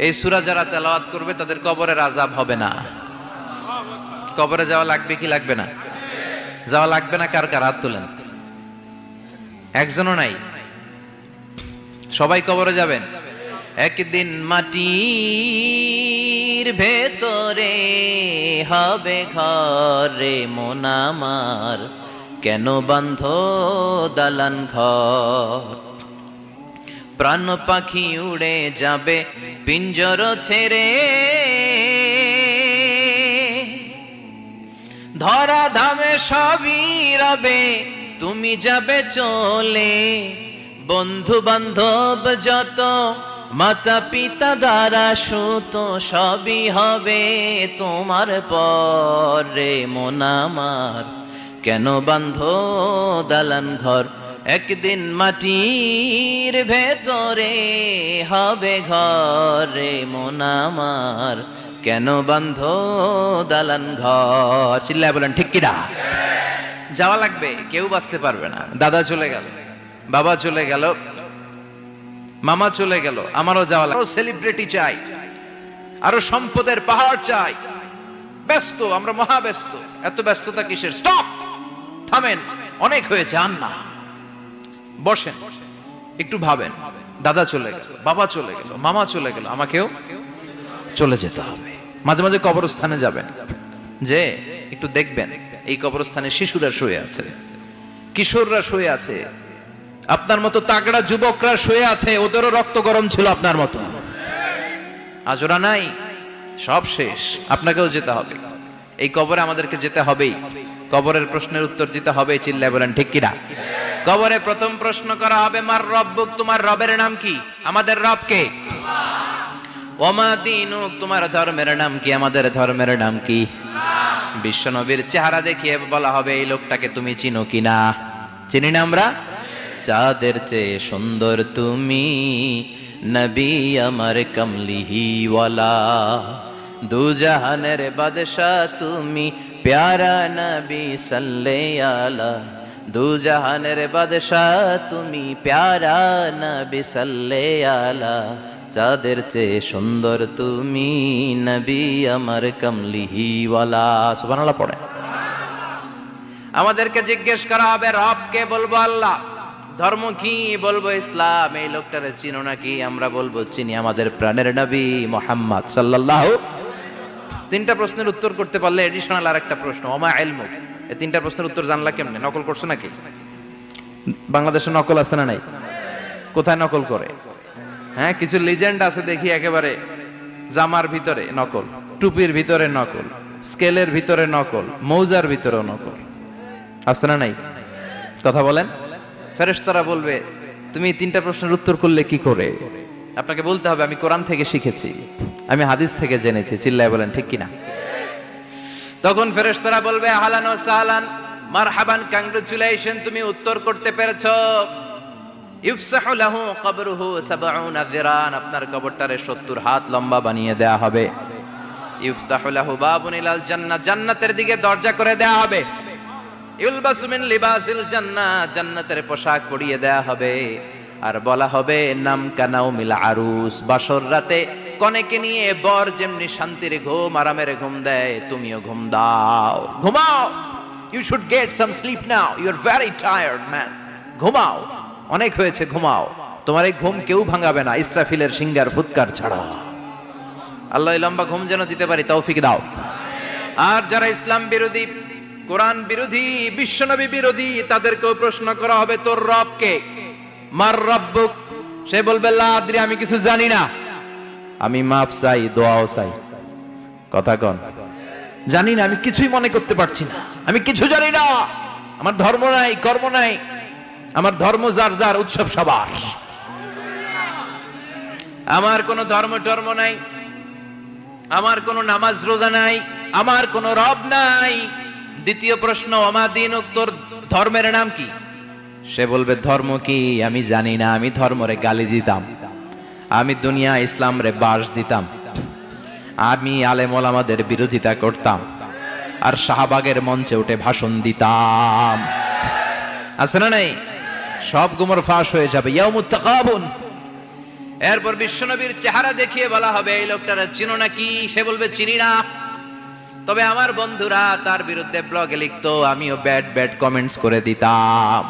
এই সূরা যারা তেলাওয়াত করবে তাদের কবরের আযাব হবে না। কবরে যাওয়া লাগবে কি লাগবে না? যাওয়া লাগবে না। কার কার হাত তোলেন? একজনও নাই। সবাই কবরে যাবেন। একদিন মাটির ভেতরে হবে ঘরে মন আমার, কেন বান্ধ দালান ঘর? প্রাণ পাখি উড়ে যাবে পিঞ্জর ছেড়ে, ধরা ধামে সবই রবে তুমি যাবে চলে। বন্ধু বান্ধব যত, মাতা পিতা দ্বারা সুত, সবই হবে তোমার পরে মন আমার, কেন বান্ধ দালান ঘর? একদিন মাটির ভেতরে হবে ঘরে মন আমার, কেন বান্ধ দালান ঘর? চিল্লায় বলেন ঠিক কিনা? যাওয়া লাগবে, কেউ বাঁচতে পারবে না। দাদা চলে গেল, বাবা চলে গেল, মামা চলে গেল, আমারও যাওয়া লাগবে। আরো সেলিব্রিটি চাই, আরো সম্পদের পাহাড় চাই। ব্যস্ত, আমরা মহা ব্যস্ত। এত ব্যস্ততা কিসের? স্টপ, থামেন, অনেক হয়েছে, আন না, বসেন, একটু ভাবেন। দাদা চলে গেল, বাবা চলে গেল, মামা চলে গেল, আমাকেও চলে যেতে হবে। মাঝে মাঝে কবরস্থানে যাবেন, যে একটু দেখবেন এই কবরস্থানে শিশুরা শুয়ে আছে, কিশোররা শুয়ে আছে, আপনার মতো তাগড়া যুবকরা শুয়ে আছে, ওদেরও রক্ত গরম ছিল আপনার মতো। আজ ওরা নাই, সব শেষ। আপনাকেও যেতে হবে, এই কবরে আমাদেরকে যেতে হবেই। কবরের প্রশ্নের উত্তর দিতে হবে। চিল্লায় বলেন ঠিক কিনা? কবরে প্রথম প্রশ্ন করা হবে, মার রব্বুক, তোমার রবের নাম কি? আমাদের রব কে? ওমা দীনুক, তোমার ধর্মের নাম কি? আমাদের ধর্মের নাম কি? বিশ্বনবীর চেহারা দেখিয়ে বলা হবে, এই লোকটাকে তুমি চিনো কিনা? চিনি না আমরা? চাঁদের চেয়ে সুন্দর তুমি, নবী আমার কমলিহিওয়ালা, দু জাহানের বাদশা তুমি, প্যারা নবী সাল্লাল্লাহু আলা, দু জাহানের বাদশা তুমি, প্যারা নবী সাল্লাল্লাহু আলা, চাঁদের চেয়ে সুন্দর তুমি, নবী আমার কমলিহিওয়ালা। সুবহানাল্লাহ পড়ে। আমাদেরকে জিজ্ঞেস করা হবে, রব কে? বলবো আল্লাহ। ধর্ম কি? বলবো ইসলাম। এই লোকটারে চিনো নাকি? আমরা বলবো চিনি, আমাদের প্রাণের নবী মুহাম্মদ সাল্লাল্লাহু। তিনটা প্রশ্নের উত্তর করতে পারলে এডিশনাল আর একটা প্রশ্ন, ওমা ইলমুক। এই তিনটা প্রশ্নের উত্তর জানলা কেমনে? নকল করছো নাকি? বাংলাদেশে নকল আছে না নাই? কোথায় নকল করে? হ্যাঁ, কিছু লিজেন্ড আছে দেখি, একেবারে জামার ভিতরে নকল, টুপির ভিতরে নকল, স্কেলের ভিতরে নকল, মৌজার ভিতরেও নকল। আছে না নাই? কথা বলেন। ফেরেশতারা বলবে, তুমি তিনটা প্রশ্নের উত্তর করলে কি করে? আপনাকে বলতে হবে, আমি কোরআন থেকে শিখেছি, আমি হাদিস থেকে জেনেছি। চিল্লায় বলেন ঠিক কিনা? তখন ফেরেশতারা বলবে, আহলান ওয়া সাহলান, মারহাবান, কংগ্রাচুলেশন, তুমি উত্তর করতে পেরেছো। ইফসাহু লাহু কবরুহু ৭০ যিরান, আপনার কবরটারে ৭০ হাত লম্বা বানিয়ে দেয়া হবে। ইফতাহু লাহু বাবুন ইলাল জান্নাহ, জান্নাতের দিকে দরজা করে দেয়া হবে। ইলবাসু মিন লিবাসিল জান্নাহ, জান্নাতের পোশাক পরিয়ে দেয়া হবে। আর বলা হবে, নাম কানাউমিল আরুস, বাসর রাতে কনেকে নিয়ে বর যেমনি শান্তির ঘুম, আরামের ঘুম দেয়, তুমিও ঘুম দাও, ঘুমাও। You should get some sleep now, you are very tired man, ঘুমাও, অনেক হয়েছে, ঘুমাও। তোমার এই ঘুম কেউ ভাঙাবে না, ইসরাফিলের সিঙ্গার ফুৎকার ছাড়া। আল্লাহ লম্বা ঘুম যেন দিতে পারি, তৌফিক দাও। আর যারা ইসলাম বিরোধী, কোরআন বিরোধী, বিশ্বনবী বিরোধী, তাদেরকেও প্রশ্ন করা হবে, তোর রব কে? মার রব্বুক, সে বলবে, লা আদরি, আমি কিছু জানি না, আমি মাফ চাই, দোয়াও চাই। কথা কন, জানি না, আমি কিছুই মনে করতে পারছি না, আমি কিছু জানি না, আমার ধর্ম নাই, কর্ম নাই, আমার ধর্ম যার যার, উৎসব সবার, আমার কোনো ধর্ম টর্ম নাই, আমার কোনো নামাজ রোজা নাই, আমার কোনো রব নাই। দ্বিতীয় প্রশ্ন, ওমা দীনুক, তোর ধর্মের নাম কি? সে বলবে, ধর্ম কি? আমি জানি না, আমি ধর্মরে গালি দিতাম, আমি দুনিয়া ইসলাম রে বাস দিতাম, আমি আলেম ওলামাদের বিরোধিতা করতাম, আর শাহবাগের মঞ্চে উঠে ভাষণ দিতাম। আছে না নাই? সব গুমর ফাঁস হয়ে যাবে। ইয়াউমুত তাকাবুন, এরপর বিশ্বনবীর চেহারা দেখিয়ে বলা হবে এই লোকটারা চিনো নাকি? সে বলবে চিনি না, তবে আমার বন্ধুরা তার বিরুদ্ধে ব্লগে লিখতো, আমিও ব্যাড ব্যাড কমেন্টস করে দিতাম,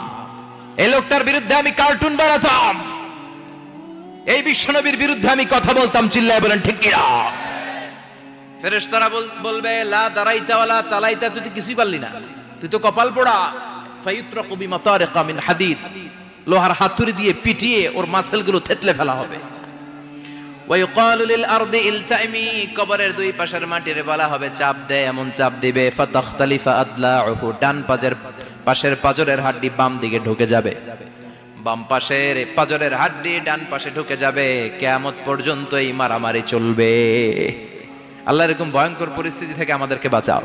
এই লোকটার বিরুদ্ধে আমি কার্টুন বানাতাম, এই বিশ্বনবীর বিরুদ্ধে আমি কথা বলতাম। চিল্লায় বলেন ঠিক কিনা? ফেরেশতারা বলবে লা দারাইতা ওয়ালা তালাইতা, তুই তো কিছুই পারলি না, তুই তো কপাল পোড়া। ফায়ুত্রাকু বিমাতারিকা মিন হাদিদ, লোহার হাতুড়ি দিয়ে পিটিয়ে ওর মাসেলগুলো থেতলে ফেলা হবে। ওয়ায়ুকালু লিল আরদি ইলতাইমি, কবরের দুই পাশের মাটির বলা হবে চাপ দে, এমন চাপ দিবে ফাতাখতালিফা আদলাউহু, ডান পাশের পাজরের হাড্ডি বাম দিকে ঢুকে যাবে, বাম পাশের পাজরের হাড্ডি ডান পাশে ঢুকে যাবে। কিয়ামত পর্যন্ত এই মারামারি চলবে। আল্লাহ এরকম ভয়ঙ্কর পরিস্থিতি থেকে আমাদেরকে বাঁচাও।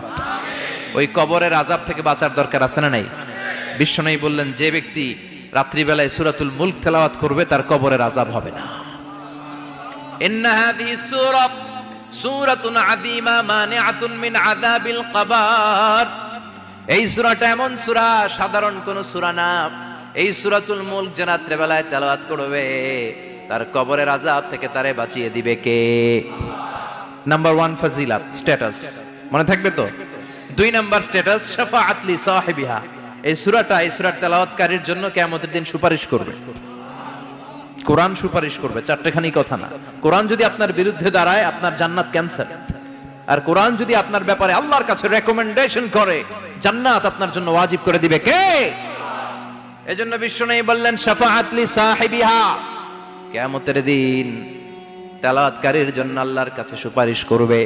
ওই কবরের আযাব থেকে বাঁচার দরকার আছে না নাই? বিশ্বনবী বললেন যে ব্যক্তি রাত্রিবেলায় সূরাতুল মুলক তেলাওয়াত করবে তার কবরের আযাব হবে না। ইন্না হাযিহি সূরাতুন আযীমা মানিআতুন মিন আযাবিল কবর, এই সূরাটা এমন সূরা, সাধারণ কোন সূরা না। এই সূরাতুল মুলক যে রাত্রিবেলায় তেলাওয়াত করবে তার কবরের আযাব থেকে তারে বাঁচিয়ে দিবে কে? নাম্বার 1 ফাজিলাত, স্ট্যাটাস, মনে থাকবে তো? 2 নাম্বার স্ট্যাটাস শাফাআত লি সাহিবিহা, এই সূরাটা এই সূরার তেলাওয়াতকারীর জন্য কিয়ামতের দিন সুপারিশ করবে। কোরআন সুপারিশ করবে, চারটেখানি কথা না। কোরআন যদি আপনার বিরুদ্ধে দাঁড়ায় আপনার জান্নাত ক্যান্সেল, আর কোরআন যদি আপনার ব্যাপারে আল্লাহর কাছে রেকমেন্ডেশন করে জান্নাত আপনার জন্য ওয়াজিব করে দিবে কে? এজন্য বিশ্বনবী বললেন শাফাআত লি সাহিবিহা, কিয়ামতের দিন তেলাওয়াতকারীর জন্য আল্লাহর কাছে সুপারিশ করবে।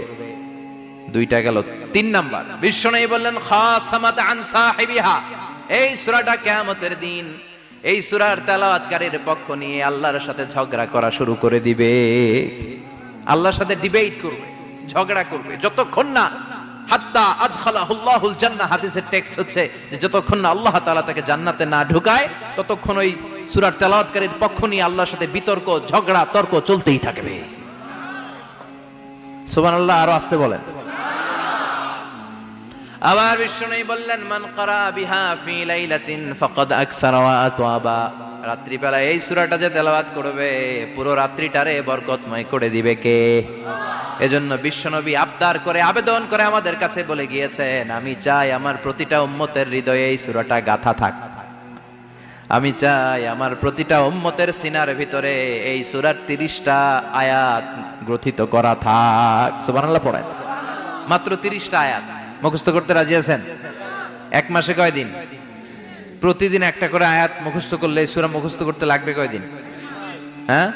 2টা গেল। 3 নাম্বার বিশ্বনবী বললেন খাসামাত আন সাহিবিহা, এই সূরাটা কিয়ামতের দিন এই সূরার তেলাওয়াতকারীর পক্ষ নিয়ে আল্লাহর সাথে ঝগড়া করা শুরু করে দিবে। আল্লাহর সাথে ডিবেট করবে, ঝগড়া করবে, যতক্ষণ না হাত্তা আদখালাহুল্লাহুল জান্নাহ। হাদিসের টেক্সট হচ্ছে যে যতক্ষণ না আল্লাহ তাআলা তাকে জান্নাতে না ঢুকায় ততক্ষণ ওই সূরার তেলাওয়াতকারীর পক্ষ নিয়ে আল্লাহর সাথে বিতর্ক, ঝগড়া, তর্ক চলতেই থাকবে। সুবহানাল্লাহ, আরো আস্তে বলেন। আবার বিশ্বনবী বললেন মান ক্বারা বিহা ফি লাইলাতিন ফাকাদ আকসারা ওয়া আতওয়াবা, রাত্রিবেলা এই সূরাটা যে তেলাওয়াত করবে পুরো রাত্রিটারে বরকতময় করে দিবে কে? এজন্য বিশ্বনবী আবদার করে, আবেদন করে আমাদের কাছে বলে গিয়েছেন, আমি চাই আমার প্রতিটা উম্মতের হৃদয়ে এই সূরাটা গাঁথা থাক, আমি চাই আমার প্রতিটা উম্মতের সিনার ভিতরে এই সূরার 30টা আয়াত গ্রথিত করা থাক। সুবহানাল্লাহ পড়েন। মাত্র 30টা আয়াত মুখস্থ করতে রাজি আছেন? 1 মাসে কয় দিন? প্রতিদিন একটা করে আয়াত মুখস্থ করলে এই সূরা মুখস্থ করতে লাগবে কয় দিন? হ্যাঁ,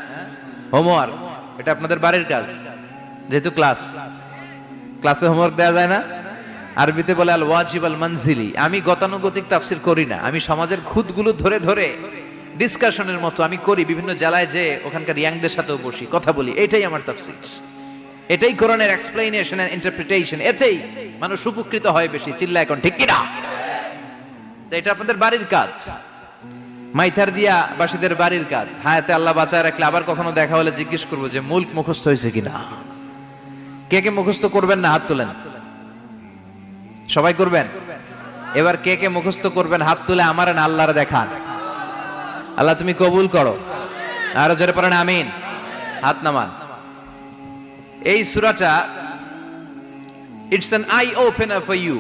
হোমওয়ার্ক, এটা আপনাদের বাড়ির কাজ। যেহেতু ক্লাসে হোমওয়ার্ক দেওয়া যায় না, আরবিতে বলে আল ওয়াজিব আল মানজিলি। আমি গতানুগতিক তাফসির করি না, আমি সমাজের খুঁতগুলো ধরে ধরে ডিসকাশনের মতো আমি করি। বিভিন্ন জেলায় যে ওখানকার ইয়াংদের সাথেও বসি, কথা বলি, এটাই আমার তাফসির, এটাই কোরআনের এক্সপ্লেনেশন এন্ড ইন্টারপ্রিটেশন। এতেই মানুষ উপকৃত হয় বেশি। চিল্লা এখন ঠিক কিনা? তো এটা আপনাদের বাড়ির কাজ, মাইথার দিয়া বাসীদের বাড়ির কাজ। হায়াতে আল্লাহ বাঁচায় রাখলে আবার কখনো দেখা হলে জিজ্ঞেস করবো যে মুলক মুখস্থ হয়েছে কিনা। কে কে মুখস্থ করবেন না হাত তোলেন। সবাই করবেন। এবার কে কে মুখস্থ করবেন হাত তুলে আমার না আল্লাহর দেখান। আল্লাহ তুমি কবুল করো। আরো জোরে পড়েন আমিন। হাত নামান। এই সূরাটা it's an eye opener for you,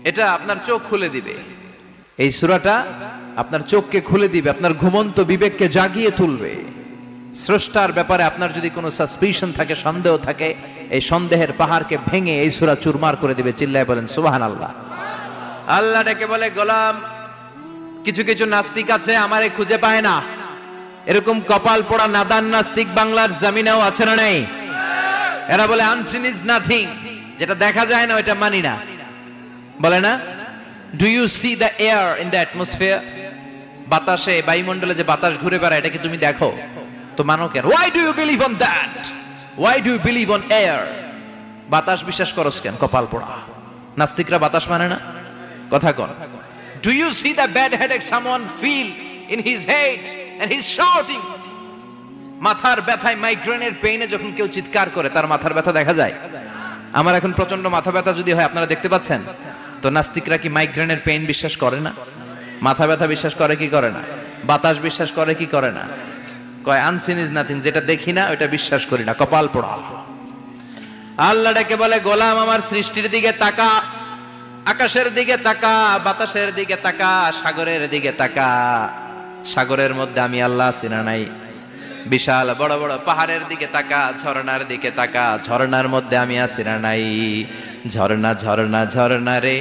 এটা আপনার চোখ খুলে দিবে। এই সূরাটা আপনার চোখকে খুলে দিবে, আপনার ঘুমন্ত বিবেককে জাগিয়ে তুলবে। স্রষ্টার ব্যাপারে আপনার যদি কোনো সাসপিশন থাকে, সন্দেহ থাকে, এই সন্দেহের পাহাড়কে ভেঙে এই সূরা চুরমার করে দিবে। চিল্লায় বলেন সুবহানাল্লাহ। আল্লাহ ডেকে বলে গোলাম, কিছু কিছু নাস্তিক আছে আমারে খুঁজে পায় না, এরকম কপাল পোড়া নাদান নাস্তিক বাংলার জমিনেও আছে না নেই? এরা বলে আনসিন ইজ নাথিং, যেটা দেখা যায় না ওইটা মানি না, বলে না? Do you see the air in the atmosphere? বাতাসে, বায়ুমণ্ডলে যে বাতাস ঘুরে বেড়ায় এটাকে তুমি দেখো, তো মানো কেন? Why do you believe on that? Why do you believe on air? বাতাস বিশ্বাস করস কেন? কপাল পোড়া নাস্তিকরা বাতাস মানে না, কথা কন। Do you see the bad headache someone feel in his head and he is shouting? মাথার ব্যথায়, মাইগ্রেনের পেইনে যখন কেউ চিৎকার করে তার মাথার ব্যথা দেখা যায়। আমার এখন প্রচন্ড মাথা ব্যথা যদি হয়, আপনারা দেখতে পাচ্ছেন তো, নাস্তিকরা কি মাইগ্রেনের পেইন বিশ্বাস করে না? মাথা ব্যথা বিশ্বাস করে কি করে না? বাতাস বিশ্বাস করে কি করে না? কয় আনসিন ইজ নাথিং, যেটা দেখি না ওটা বিশ্বাস করি না, কপাল পোড়া। আল্লাহ ডেকে বলে, গোলাম আমার সৃষ্টির দিকে তাকা, আকাশের দিকে তাকা, বাতাসের দিকে তাকা, সাগরের দিকে তাকা। সাগরের মধ্যে আমি আল্লাহ আছি না নাই? বিশাল বড় বড় পাহাড়ের দিকে তাকা, ঝর্ণার দিকে তাকা, ঝর্ণার মধ্যে আমি আছি না নাই? ঝর্ণা ঝর্ণা ঝর্ণা রে,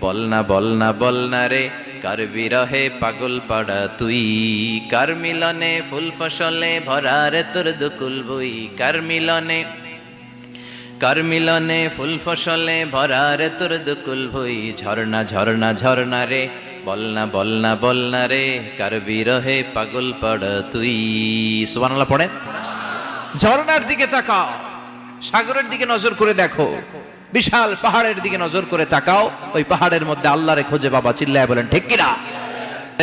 বলনা বলনা বলনা রে, কার বিরহে পাগল পাড়া তুই, কার মিলনে ফুল ফসলে ভরা রে তোর দুকুল বই, কার মিলনে ফুল ফসলে ভরা রে তোর দুকুল বই। ঝর্ণা ঝর্ণা ঝর্ণা রে, বলনা বলনা বলনা রে, কার বিরহে পাগল পাড়া তুই। সুবহানাল্লাহ পড়েন। ঝর্ণার দিকে তাকাও, সাগরের দিকে নজর করে দেখো, বিশাল পাহাড়ের দিকে নজর করে তাকাও, ওই পাহাড়ের মধ্যে আল্লাহরে খুঁজে পাবা। চিল্লায় বলেন ঠিক কিনা?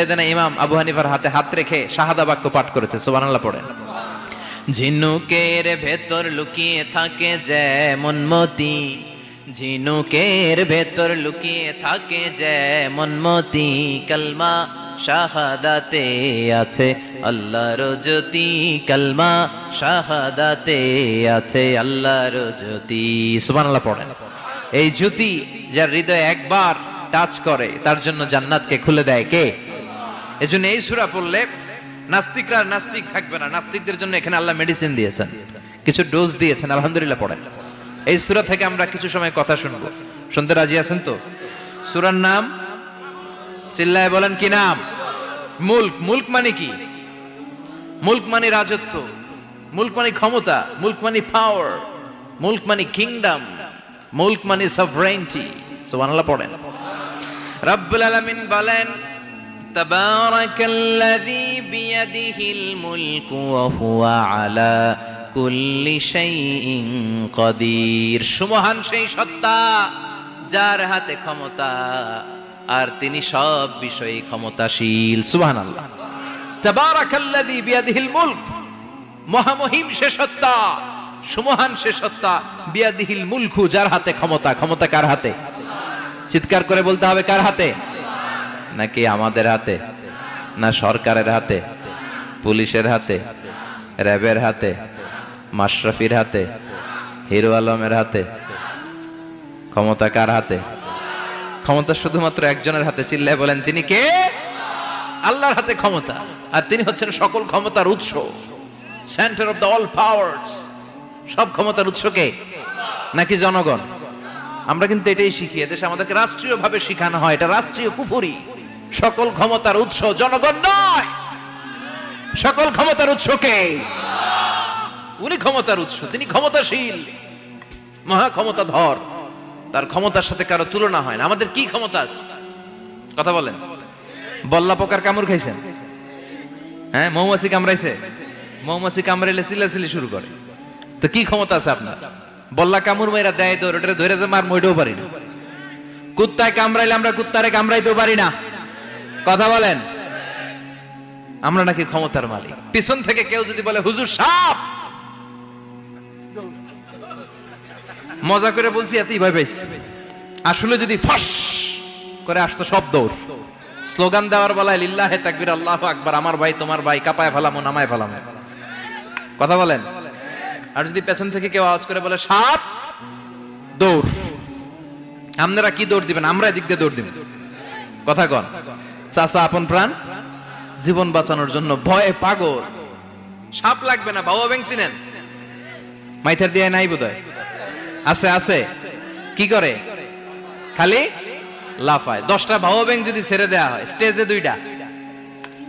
এদিন ইমাম আবু হানিফার হাতে হাত রেখে শাহাদা বাক্য পাঠ করেছে। সুবহানাল্লাহ পড়েন। ঝিনুকের ভেতর লুকিয়ে থাকে যেমন মতি, ঝিনুকের ভেতর লুকিয়ে থাকে যেমন মতি, কালমা শাহাদাতে আছে আল্লাহর জ্যোতি, কালমা শাহাদাতে আছে আল্লাহর জ্যোতি। সুবহানাল্লাহ পড়েন। এই জ্যোতি যার হৃদয়ে একবার টাচ করে তার জন্য জান্নাতকে খুলে দেয় কে? এজন্য এই সূরা পড়লে নাস্তিকরা নাস্তিক থাকবে না। নাস্তিকদের জন্য এখানে আল্লাহ মেডিসিন দিয়েছেন, কিছু ডোজ দিয়েছেন। আলহামদুলিল্লাহ পড়েন। এই সূরা থেকে আমরা কিছু সময় কথা শুনবো। শুনতে রাজি আছেন তো? সূরার নাম চিল্লায় বলেন কি নাম? মুলক। মুলক মানে কি? মুলক মানে রাজত্ব, মুলক মানে ক্ষমতা, মুলক মানে পাওয়ার, মুলক মানে কিংডম, মুলক মানে সভরেন্টি। সুবহানাল্লাহ পড়েন। রব্বুল আলামিন বলেন, তাবারাকাল্লাযী বিয়াদিহিল মুলকু ওয়া হুয়া আলা কুল্লি শাইইন কাদির। সুমহান সেই সত্তা যার হাতে ক্ষমতা আর তিনি সব বিষয়ে ক্ষমতাশীল। সুবহানাল্লাহ। তাবারাকাল্লাযী বিয়াদিহিল মুলক, মহামহিম সে সত্তা, সুমহান সে সত্তা, বিয়াদিহিল মুলকু, যার হাতে ক্ষমতা। ক্ষমতা কার হাতে? চিৎকার করে বলতে হবে, কার হাতে? নাকি আমাদের হাতে? না সরকারের হাতে, পুলিশের হাতে, র্যাবের হাতে, মাশরাফির হাতে, হিরো আলমের হাতে? ক্ষমতা কার হাতে? ক্ষমতা শুধুমাত্র একজনের হাতে। চিল্লায় বলেন তিনি কে? আল্লাহর হাতে ক্ষমতা, আর তিনি হচ্ছেন সকল ক্ষমতার উৎস, centre of the all powers. সব ক্ষমতার উৎস কে? নাকি জনগণ? আমরা কিন্তু এটাই শিখি, এদেশে আমাদেরকে রাষ্ট্রীয়ভাবে শিখানো হয়, এটা রাষ্ট্রীয় কুফরি। সকল ক্ষমতার উৎস জনগণ নয়, সকল ক্ষমতার উৎস কে? উনি ক্ষমতার উৎস, তিনি ক্ষমতাশীল, মহা ক্ষমতাধর, তার ক্ষমতার সাথে কারো তুলনা হয় না। আমাদের কি ক্ষমতা আছে? কথা বলেন। বল্লা পোকার কামড় খাইছেন? হ্যাঁ, মৌমাছি কামড়াইছে? মৌমাছি কামড়াইলে চিল্লাচিল্লি শুরু করে, তো কি ক্ষমতা আছে আপনার? বল্লা কামড় মেয়েরা দেয় দৌড়, ওটা ধরে যে মার মইটাও পারি না। কুত্তায় কামড়াইলে আমরা কুত্তারে কামড়াইতেও পারি না। কথা বলেন। আমরা নাকি ক্ষমতার মালিক। পিছন থেকে কেউ যদি বলে হুজুর সাপ, মজা করে বলছি, এতই ভয় পাইছি। আসলে যদি ফস করে আসতো সব দৌড়। স্লোগান দেওয়ার বেলায় লিল্লাহে তাকবীর, আল্লাহু আকবার, আমার ভাই তোমার ভাই, কাপায় ফেলামো নামায় ফেলামো। কথা বলেন। আর যদি পেছন থেকে কেউ আওয়াজ করে বলে সাপ, দৌড়। আপনারা কি দৌড় দিবেন? আমরা এদিক দিয়ে দৌড় দিব। কথা কন। চাচা আপন প্রাণ জীবন বাঁচানোর জন্য ভয়ে পাগল। সাপ লাগবে না, বাবা ব্যাং চিনেন? মাইথার দিয়ে নাই বোধহয়। আছে আছে। কি করে? খালি লাফায়। 10টা ভাওয়া ব্যাং যদি ছেড়ে দেওয়া হয় স্টেজে 2টা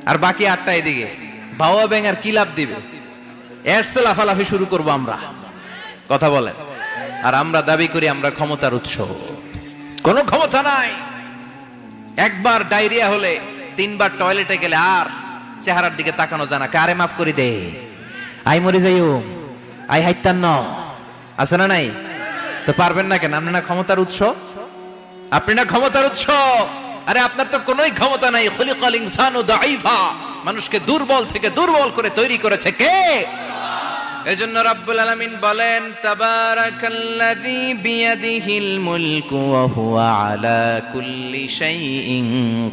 আর বাকি 8টা এদিকে, ভাওয়া ব্যাং আর কি লাভ দিবে? এরসে লাফালাফি শুরু করবো আমরা। কথা বলেন। আর আমরা দাবি করি আমরা ক্ষমতার উৎস। কোনো ক্ষমতা নাই। একবার ডায়রিয়া হলে 3বার টয়লেটে গেলে আর চেহারার দিকে তাকানো জানা, কারে মাফ করে দে, আই মরে যাইও, আই হাইতান ন, আছে না নাই? তো পারবেন না কেন? আপনি না ক্ষমতার উৎস, আপনি না ক্ষমতার উৎস। আরে আপনার তো কোনোই ক্ষমতা নাই। খুলিকাল ইনসানু দাঈফা, মানুষকে দুর্বল থেকে দুর্বল করে তৈরি করেছে কে? এজন্য রব্বুল আলামিন বলেন তাবারাকাল্লাযী বিয়াদিহিল মুলকু ওয়া হুয়া আলা কুল্লি শাইইন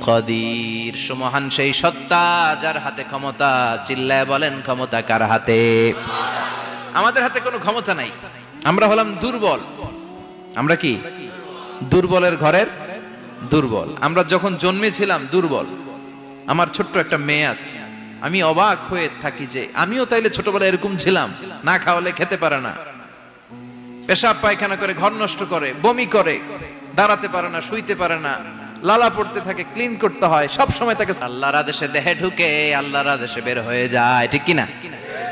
কাদির। সুমহান সেই সত্তা যার হাতে ক্ষমতা। চিল্লায় বলেন ক্ষমতা কার হাতে? আমাদের হাতে কোনো ক্ষমতা নাই। আমরা হলাম দুর্বল। আমরা কি দুর্বলের ঘরের দুর্বল। আমরা যখন জন্মেছিলাম দুর্বল। আমার ছোট্ট একটা মেয়ে আছে, আমি অবাক হয়ে থাকি যে আমিও তাইলে ছোটবেলায় এরকম ছিলাম, না খাওয়ালে খেতে পারে না, পেশাব পায়খানা করে, ঘর নষ্ট করে, বমি করে, দাঁড়াতে পারে না, শুইতে পারে না, লালা পড়তে থাকে, ক্লিন করতে হয়, সব সময় তাকে আল্লাহর আদেশে দেহে ঢুকে, আল্লাহর আদেশে বের হয়ে যায়, ঠিক কিনা?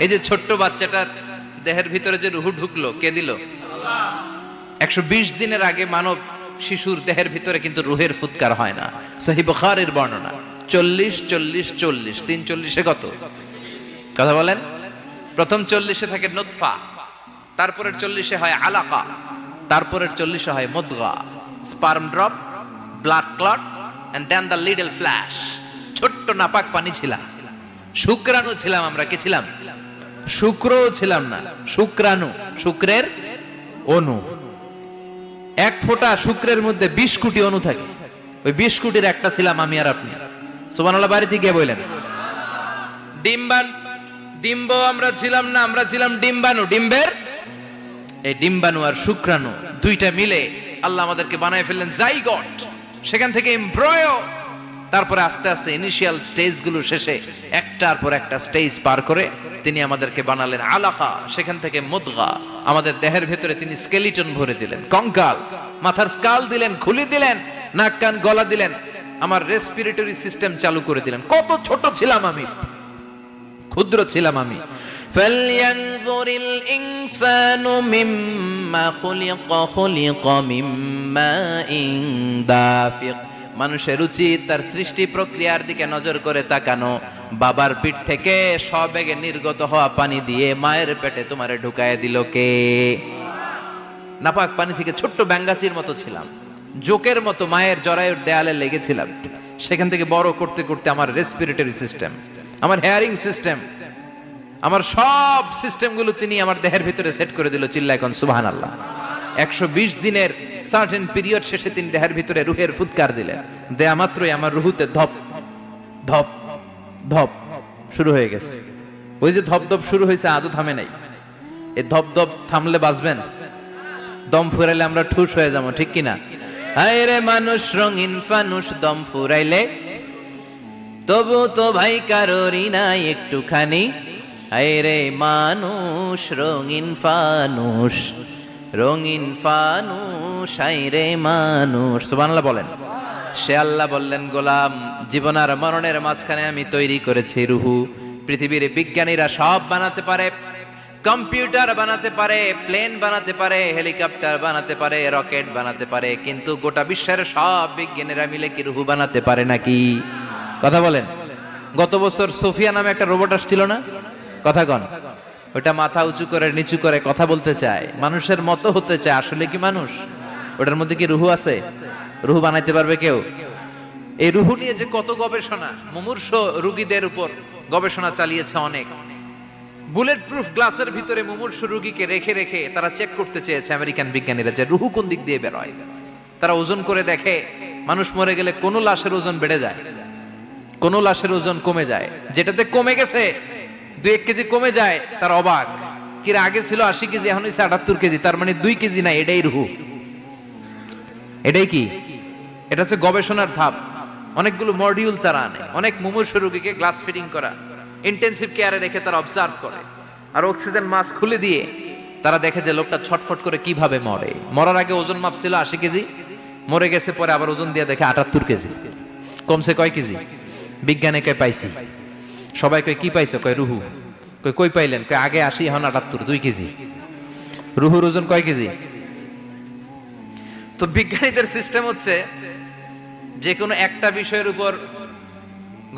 এই যে ছোট্ট বাচ্চাটার দেহের ভিতরে যে রুহু ঢুকলো, কে দিল? 120 দিনের আগে মানব শিশুর দেহের ভিতরে কিন্তু রুহের ফুৎকার হয় না। সহিহ বুখারীর বর্ণনা 40-40-40 340-এ কত কথা বলেন? প্রথম 40-এ থাকে নুতফা, তারপরের 40-এ হয় আলাকা, তারপরের 40-এ হয় মুদগা, sperm drop, blood clot and then the little flesh. ছোট্ট নাপাক পানি ছিলাম, শুক্রাণু ছিলাম। আমরা কি ছিলাম? শুক্রও ছিলাম না, শুক্রাণু, শুক্রের অণু। এক ফোঁটা শুক্রের মধ্যে 20 কোটি অণু থাকে। ওই 20 কোটির একটা ছিলাম আমি আর আপনি। সুবহানাল্লাহ বাড়িতে গিয়ে বললেন। ডিম্ব আমরা ছিলাম না, আমরা ছিলাম ডিম্বাণু। ডিম্বের এই ডিম্বাণু আর শুক্রাণু দুইটা মিলে আল্লাহ আমাদেরকে বানায় ফেললেন জাইগট। সেখান থেকে এমব্রয়ো, তারপরে আস্তে আস্তে ইনিশিয়াল স্টেজগুলো শেষে একটার পর একটা স্টেজ পার করে তিনি আমাদেরকে বানালেন আলাকা। সেখান থেকে মুদগা, আমাদের দেহের ভেতরে তিনি স্কেলিটন ভরে দিলেন, কঙ্কাল, মাথার স্কাল দিলেন, খুলি দিলেন, নাক কান গলা দিলেন, আমার রেসপিরেটরি সিস্টেম চালু করে দিলেন। কত ছোট ছিলাম আমি, ক্ষুদ্র ছিলাম আমি। ফালয়ানজুরিল ইনসানু মিম্মা খুলিকা মিম্মা দাফিক। মানুষের উচিত তার সৃষ্টি প্রক্রিয়ার দিকে নজর করে তাকানো। বাবার পিঠ থেকে সবেগে নির্গত হওয়া পানি দিয়ে মায়ের পেটে তোমারে ঢুকায় দিল কে? নাপাক পানি থেকে ছোট্ট ব্যাঙ্গাচির মতো ছিলাম, জোকের মতো মায়ের জরায়ুর দেয়ালে লেগেছিলাম। সেখান থেকে বড় করতে করতে আমার রেসপিরেটরি সিস্টেম, আমার হেয়ারিং সিস্টেম, আমার সব সিস্টেমগুলো তিনি আমার দেহের ভিতরে সেট করে দিল। চিল্লায় কোন সুবহানাল্লাহ। 120 দিনের সার্টেন পিরিয়ড শেষে তিনি দেহের ভিতরে রুহের ফুৎকার দিলেন। দেয়া মাত্রই আমার রুহুতে ধপ ধপ ধপ শুরু হয়ে গেছে। ওই যে ধপ ধপ শুরু হয়েছে, আজও থামে নাই। এই ধপ ধপ থামলে বাঁচবেন? দম ফুরাইলে আমরা ঠুস হয়ে যাবো, ঠিক কিনা? হায় রে মানুষ রঙিন ফানুষ, দম ফুরাইলে তবু তো ভাই কারোরই নাই একটুখানি। হায় রে মানুষ রঙিন ফানুষ, রঙিন ফানুষ, হায় রে মানুষ। সুবহানাল্লাহ বলেন। সে আল্লাহ বললেন, গোলাম, জীবন আর মরণের মাঝখানে আমি তৈরি করেছি রুহু। পৃথিবীর বিজ্ঞানীরা সব বানাতে পারে, কম্পিউটার বানাতে পারে, প্লেন বানাতে পারে, হেলিকপ্টার বানাতে পারে, রকেট বানাতে পারে, কিন্তু গোটা বিশ্বের সব বিজ্ঞানীরা মিলে কি রুহু বানাতে পারে নাকি? কথা বলেন। গত বছর সোফিয়া নামে একটা রোবট আসছিল না? কথা কন। ওটা মাথা উঁচু করে নিচু করে কথা বলতে চায়, মানুষের মতো হতে চায়। আসলে কি মানুষ? ওটার মধ্যে কি রুহু আছে? রুহু বানাইতে পারবে কেউ? এই রুহু নিয়ে যে কত গবেষণা, মুমূর্ষ রোগীদের উপর গবেষণা চালিয়েছে অনেক। বুলেট প্রুফ গ্লাসের ভিতরে মুমূর্ষ রোগীকে রেখে রেখে তারা চেক করতে চেয়েছে আমেরিকান বিজ্ঞানীরা যে রুহু কোন দিক দিয়ে বের হয়। তারা ওজন করে দেখে, মানুষ মরে গেলে কোন লাশের ওজন বেড়ে যায়, কোন লাশের ওজন কমে যায়। যেটাতে কমে গেছে 2-1 কেজি কমে যায়, তার অবাক। কিরা আগে ছিল 80 কেজি, এখন হয়েছে 78 কেজি, তার মানে 2 কেজি না, এটাই রুহু। এটাই কি? এটা হচ্ছে গবেষণার ধাপ। অনেকগুলো মডিউল তারা আনে, অনেক মুমূর্ষ রোগীকে গ্লাস ফিটিং করা, ইন্টেনসিভ কেয়ারে রেখে তারা অবজার্ভ করে, আর অক্সিজেন মাস্ক খুলে দিয়ে তারা দেখে যে লোকটা ছটফট করে কিভাবে মরে। মরার আগে ওজন মাপ ছিল 80 কেজি, মরে গেছে পরে আবার ওজন দিয়ে দেখে 78 কেজি। কমছে কয় কেজি? বিজ্ঞানে কয় পাইছি। সবাই কয় কি পাইছো? কয় রুহু। কই পাইলেন? কয় আগে 80, এখন 78, 2 কেজি। রুহুর ওজন কয় কেজি? তো বিজ্ঞানীদের সিস্টেম হচ্ছে যে কোনো একটা বিষয়ের উপর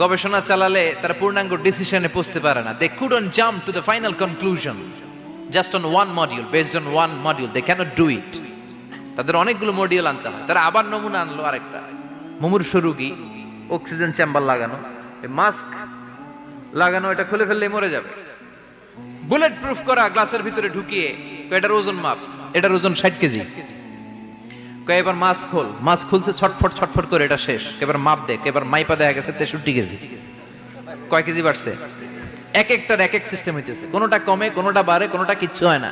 গবেষণা চালালে তারা পূর্ণাঙ্গ ডিসিশনে পৌঁছতে পারে না। They couldn't jump to the final conclusion just on one module, based on one module. They cannot do it. তাদের অনেকগুলো মডিউল আনতে হয়। তারা আবার নমুনা আনলো আরেকটা। মুমূর্ষ রোগী, অক্সিজেন চেম্বার লাগানো, মাস্ক লাগানো, এটা খুলে ফেললেই মরে যাবে। বুলেট প্রুফ করা গ্লাসের ভিতরে ঢুকিয়ে এটার ওজন মাপ, এটার ওজন 60 কেজি। এবার মাছ খুলছে ছটফট ছটফট করে, এটা শেষ। এবার মাপ দেখ, এবার মাইপা দেখা গেছে 63 কেজি। কয় কেজি বাড়ছে? এক একটার এক এক সিস্টেম হইতেছে, কোনোটা কমে, কোনোটা বাড়ে, কোনোটা কিচ্ছু হয় না।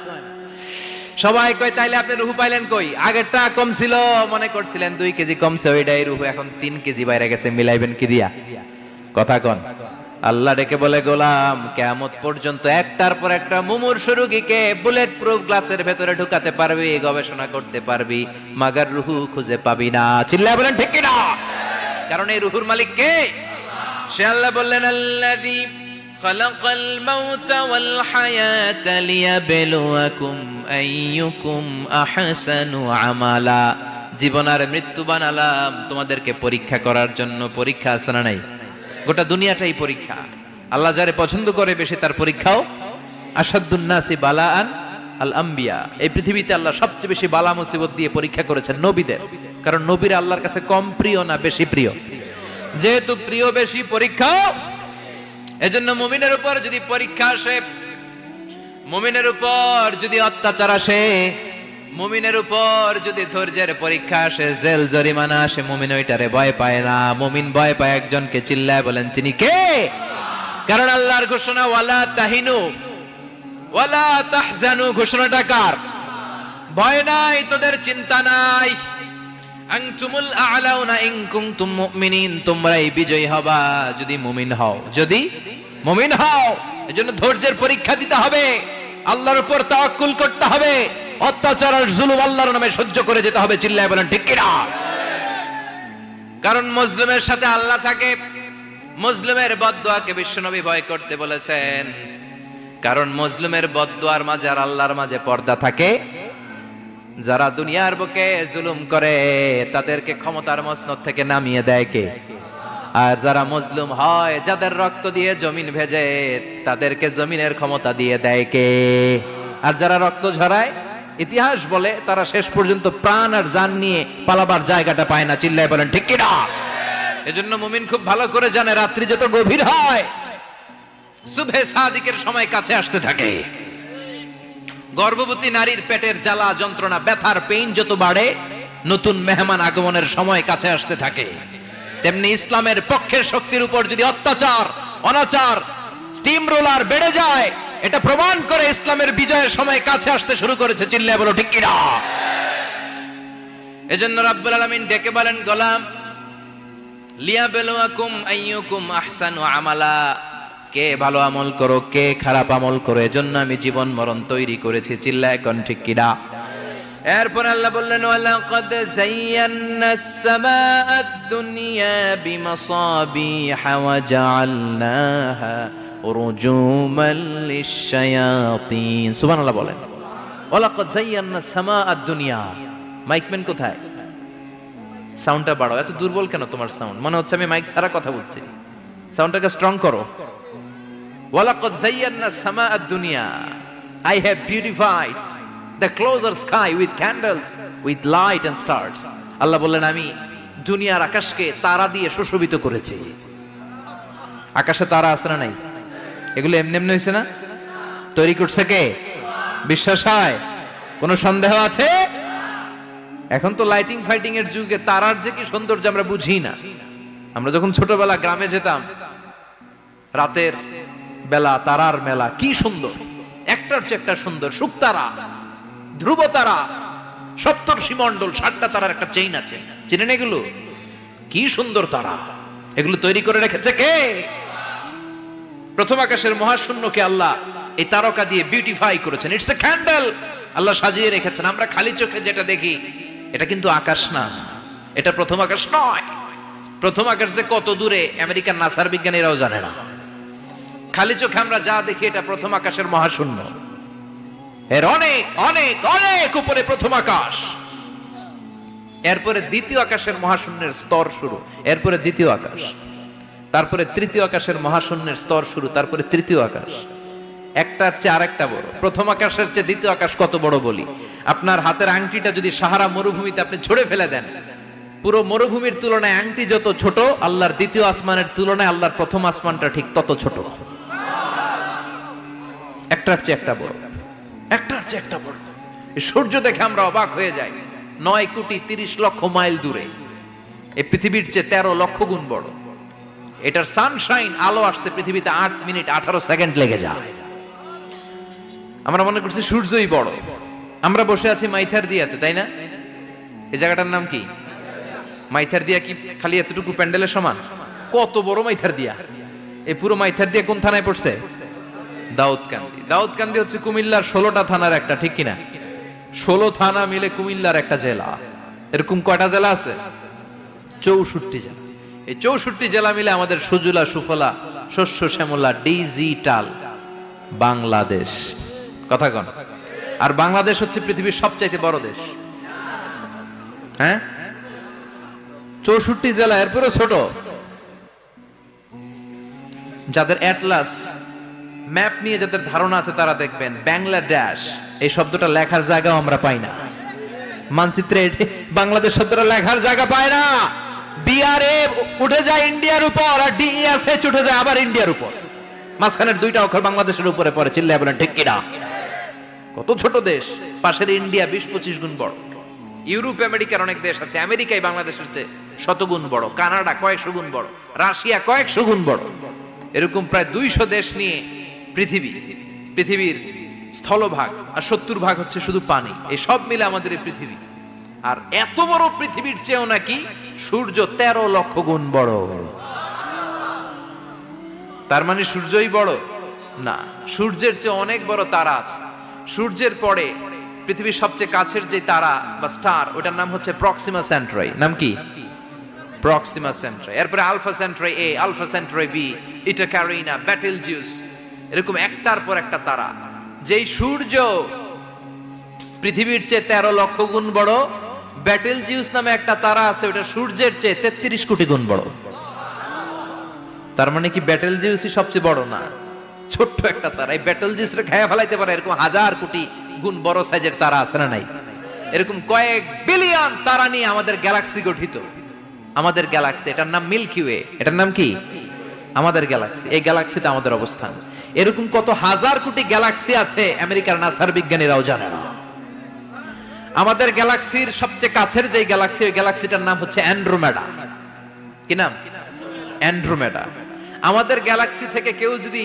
সবাই কয় তাইলে আপনি রুহু পাইলেন কই? আগেরটা কম ছিল, মনে করছিলেন 2 কেজি কমছে, ওইটাই রুহু, এখন 3 কেজি বাইরে গেছে, মিলাইবেন কি দিয়া? কথা কন। আল্লাহ ডেকে বলে, গোলাম কিয়ামত পর্যন্ত একটার পর একটা মুমূর্ষু রোগীকে বুলেট প্রুফ গ্লাসের ভেতরে ঢুকাতে পারবি, গবেষণা করতে পারবি, মাগার রুহু খুঁজে পাবি না। চিল্লায় বলেন ঠিক কিনা? কারণ এই রুহুর মালিক কে? সে আল্লাহ বললেন, আল্লাযী খালাকাল মাউতা ওয়াল হায়াতা লিয়াবলুয়াকুম আইয়ুকুম আহসানু আমালা। জীবন আর মৃত্যু বানালাম তোমাদেরকে পরীক্ষা করার জন্য। পরীক্ষা আছে না নাই? গোটা দুনিয়াটাই পরীক্ষা। আল্লাহ যারে পছন্দ করে বেশি তার পরীক্ষাও। আসাদুন নাসি বালাআন আল আম্বিয়া। এই পৃথিবীতে আল্লাহ সবচেয়ে বেশি বালা মুসিবত দিয়ে পরীক্ষা করেছেন নবীদের। কারণ নবীরা আল্লাহর কাছে কম প্রিয় না বেশি প্রিয়? যেহেতু প্রিয় বেশি, পরীক্ষাও। এজন্য মুমিনের উপর যদি পরীক্ষা আসে, মুমিনের উপর যদি অত্যাচার আসে, মুমিনের উপর যদি ধৈর্যের পরীক্ষা আসে, জেল জরিমানা আসে, মুমিন ওইটারে ভয় পায় না। মুমিন ভয় পায় একজনকে। চিল্লায় বলেন তিনি কে? কারণ আল্লাহর ঘোষণা, ওয়ালা তাহিনু ওয়ালা তাহজানু। ঘোষণাটা কার? ভয় নাই, তোদের চিন্তা নাই। আনতুমুল আ'লাউনা ইন কুনতুম মুমিনিন। তোমরাই বিজয়ী হবা যদি মুমিন হও, যদি মুমিন হও। এজন্য ধৈর্যের পরীক্ষা দিতে হবে, আল্লাহর উপর তাওয়াক্কুল করতে হবে, অত্যাচার আর জুলুম আল্লাহর নামে সহ্য করে যেতে হবে। চিল্লায় বলেন ঠিক কিনা? কারণ মজলুমের সাথে আল্লাহ থাকে। মজলুমের বদদুয়াকে বিশ্বনবী ভয় করতে বলেছেন। কারণ মজলুমের বদদুয়ার মাঝে আর আল্লাহর মাঝে পর্দা থাকে। যারা দুনিয়ার বুকে জুলুম করে তাদেরকে ক্ষমতার মসনদ থেকে নামিয়ে দেয় কে? আর যারা মজলুম হয়, যাদের রক্ত দিয়ে জমিন ভেজে, তাদেরকে জমিনের ক্ষমতা দিয়ে দেয় কে? আর যারা রক্ত ঝরায়, ইতিহাস বলে তারা শেষ পর্যন্ত প্রাণ আর জান নিয়ে পালাবার জায়গাটা পায় না। চিল্লায় বলেন ঠিক কিনা? এজন্য মুমিন খুব ভালো করে জানে, রাত্রি যত গভীর হয়, সুবহে সাদিকের সময় কাছে আসতে থাকে। গর্ভবতী নারীর পেটের জ্বালা যন্ত্রণা, ব্যথার পেইন যত বাড়ে, নতুন মেহমান আগমনের সময় কাছে আসতে থাকে। তেমনি ইসলামের পক্ষের শক্তির উপর যদি অত্যাচার, অনাচার, স্টিম রোলার বেড়ে যায়, এটা প্রমাণ করে ইসলামের বিজয়ের সময় কাছে আসতে শুরু করেছে। চিল্লায় বলো ঠিক কিনা? এজন্য রাব্বুল আলামিন ডেকে বলেন, গোলাম লিয়াবলুয়াকুম আইয়ুকুম আহসানু আমালা। কে ভালো আমল করো, কে খারাপ আমল করো, এজন্য আমি জীবন মরণ তৈরি করেছি। চিল্লায় কোন ঠিক কিনা? এরপর আল্লাহ বললেন, ওয়ালাকাদ যায়্যানাস সামাআদ দুনিয়া বিমাসাবিহা ওয়া জাআলনাহা রুজুমান লিশ-শায়াতিন। সুবহানাল্লাহ বলেন। ওয়ালাকাদ যায়্যানাস সামাআদ দুনিয়া। মাইকম্যান কোথায়? সাউন্ডটা বাড়াও। এত দুর্বল কেন তোমার সাউন্ড? মনে হচ্ছে আমি মাইক ছাড়া কথা বলছি। সাউন্ডটাকে স্ট্রং করো। ওয়ালাকাদ যায়্যানাস সামাআদ দুনিয়া। I have beautified the closer sky with candles, with light and stars. আল্লাহ বললেন, আমি দুনিয়ার আকাশকে তারা দিয়ে সুশোভিত করেছি। আকাশে তারা আছে না নাই? এগুলো এমনি এমনি হয়েছে না? তৈরি করছে কে? বিশ্বাস হয়? কোনো সন্দেহ আছে? এখন তো লাইটিং ফাইটিং এর যুগে তারার যে কি সৌন্দর্য আমরা বুঝি না। আমরা যখন ছোটবেলা গ্রামে যেতাম, রাতের বেলা তারার মেলা, কি সুন্দর, একটার চেয়ে একটা সুন্দর। শুকতারা, ধ্রুব তারা, সপ্তর্ষি মণ্ডল, 7টা তারার একটা চেইন আছে, চেনেন এগুলো? কি সুন্দর তারা! এগুলো তৈরি করে রেখেছে কে? প্রথম আকাশের মহাশূন্যকে আল্লাহ এই তারকা দিয়ে বিউটিফাই করেছেন। It's a candle. আল্লাহ সাজিয়ে রেখেছেন। আমরা খালি চোখে যেটা দেখি, এটা কিন্তু আকাশ না, এটা প্রথম আকাশ নয়। প্রথম আকাশ যে কত দূরে আমেরিকান নাসার বিজ্ঞানীরাও জানে না। খালি চোখে আমরা যা দেখি, এটা প্রথম আকাশের মহাশূন্য। এর অনেক অনেক অনেক উপরে প্রথম আকাশ। এরপরে দ্বিতীয় আকাশের মহাশূন্যের স্তর শুরু, এরপরে দ্বিতীয় আকাশ, তারপরে তৃতীয় আকাশের মহাশূন্যের স্তর শুরু, তারপরে তৃতীয় আকাশ। একটার চেয়ে আরেকটা বড়। প্রথম আকাশের চেয়ে দ্বিতীয় আকাশ কত বড় বলি? আপনার হাতের আংটিটা যদি সাহারা মরুভূমিতে আপনি ছড়ে ফেলে দেন, পুরো মরুভূমির তুলনায় আংটি যত ছোট, আল্লাহর দ্বিতীয় আসমানের তুলনায় আল্লাহর প্রথম আসমানটা ঠিক তত ছোট। একটার চেয়ে একটা বড়, একটার চেয়ে একটা বড়। এই সূর্য দেখে আমরা অবাক হয়ে যাই। 9,30,00,000 মাইল দূরে, এই পৃথিবীর চেয়ে 13 লক্ষ গুণ বড়। এটার সানশাইন, আলো আসতে পৃথিবীতে 8 মিনিট 18 সেকেন্ড লেগে যায়। আমরা মনে করছি সূর্যই বড়। আমরা বসে আছি মাইথার দিয়াতে, তাই না? এই জায়গাটার নাম কি? মাইথার দিয়া। কি খালি এতটুকু প্যান্ডেলের সমান? কত বড় মাইথার দিয়া! এই পুরো মাইথার দিয়া কোন থানায় পড়ছে? দাউদকান্দি। দাউদকান্দি হচ্ছে কুমিল্লার 16টা থানার একটা, ঠিক কিনা? 16 থানা মিলে কুমিল্লার একটা জেলা। এরকম কয়টা জেলা আছে? 64 জেলা। এই 64 জেলা মিলে আমাদের সুজলা সুফলা শস্য শ্যামলা ডিজিটাল বাংলাদেশ। কথা কন। আর বাংলাদেশ হচ্ছে পৃথিবীর সবচাইতে বড় দেশ। হ্যাঁ, 64 জেলা, এরপরে ছোট। যাদের অ্যাটলাস ম্যাপ নিয়ে যাদের ধারণা আছে তারা দেখবেন বাংলাদেশ এই শব্দটা লেখার জায়গাও আমরা পাই না। মানচিত্রে বাংলাদেশ শব্দটা লেখার জায়গা পায় না। বিআরএ উঠে যায় ইন্ডিয়ার উপর, আর ডিএসএচ উঠে যায় আবার ইন্ডিয়ার উপর। মাঝখানের দুইটা অক্ষর বাংলাদেশের উপরে পড়ে। চিল্লায় বলেন ঠিক কিনা? কত ছোট দেশ। পাশের ইন্ডিয়া 20-25 গুণ বড়। ইউরোপ আমেরিকার অনেক দেশ আছে, আমেরিকায় বাংলাদেশের চেয়ে শতগুণ বড়। কানাডা কয়েকশো গুণ বড়। রাশিয়া কয়েকশো গুণ বড়। এরকম প্রায় 200 দেশ নিয়ে পৃথিবীর স্থলভাগ, আর 70% হচ্ছে শুধু পানি। এই সব মিলে আমাদের এই পৃথিবী। আর এত বড় পৃথিবীর চেয়েও নাকি সূর্য 13 লক্ষ গুণ বড়। তার মানে সূর্যই বড় না, সূর্যের চেয়ে অনেক বড় তারা আছে। সূর্যের পরে পৃথিবীর সবচেয়ে কাছের যে তারা বা স্টার, ওটার নাম হচ্ছে প্রক্সিমা সেন্ট্রাই। নাম কি? প্রক্সিমা সেন্ট্রাই। এরপরে আলফা সেন্ট্রাই এ, আলফা সেন্ট্রাই বি, ইটা ক্যারিনা, ব্যাটেলজিউস, এরকম একটার পর একটা তারা। যেই সূর্য পৃথিবীর চেয়ে 13 লক্ষ গুণ বড়, ব্যাটেলজিউস নামে একটা তারা আছে, ওটা সূর্যের চেয়ে 33 কোটি গুণ বড়। তার মানে কি ব্যাটেলজিউসই সবচেয়ে বড় না? ছোট্ট একটা তারা। এই ব্যাটেলজিউসরে খেয়ে ফেলাইতে পারে এরকম 1000 কোটি গুণ বড় সাইজের তারা আছে না নাই? এরকম কয়েক বিলিয়ন তারা নিয়ে আমাদের গ্যালাক্সি গঠিত। আমাদের গ্যালাক্সি, এটার নাম মিল্কি ওয়ে। এটার নাম কি? আমাদের গ্যালাক্সি। এই গ্যালাক্সিতে আমাদের অবস্থান। এরকম কত হাজার কোটি গ্যালাক্সি আছে আমেরিকার নাসার বিজ্ঞানীরাও জানে না। আমাদের গ্যালাক্সির সবচেয়ে কাছের যে গ্যালাক্সি, ওই গ্যালাক্সিটার নাম হচ্ছে অ্যান্ড্রোমেডা। কি নাম? অ্যান্ড্রোমেডা। আমাদের গ্যালাক্সি থেকে কেউ যদি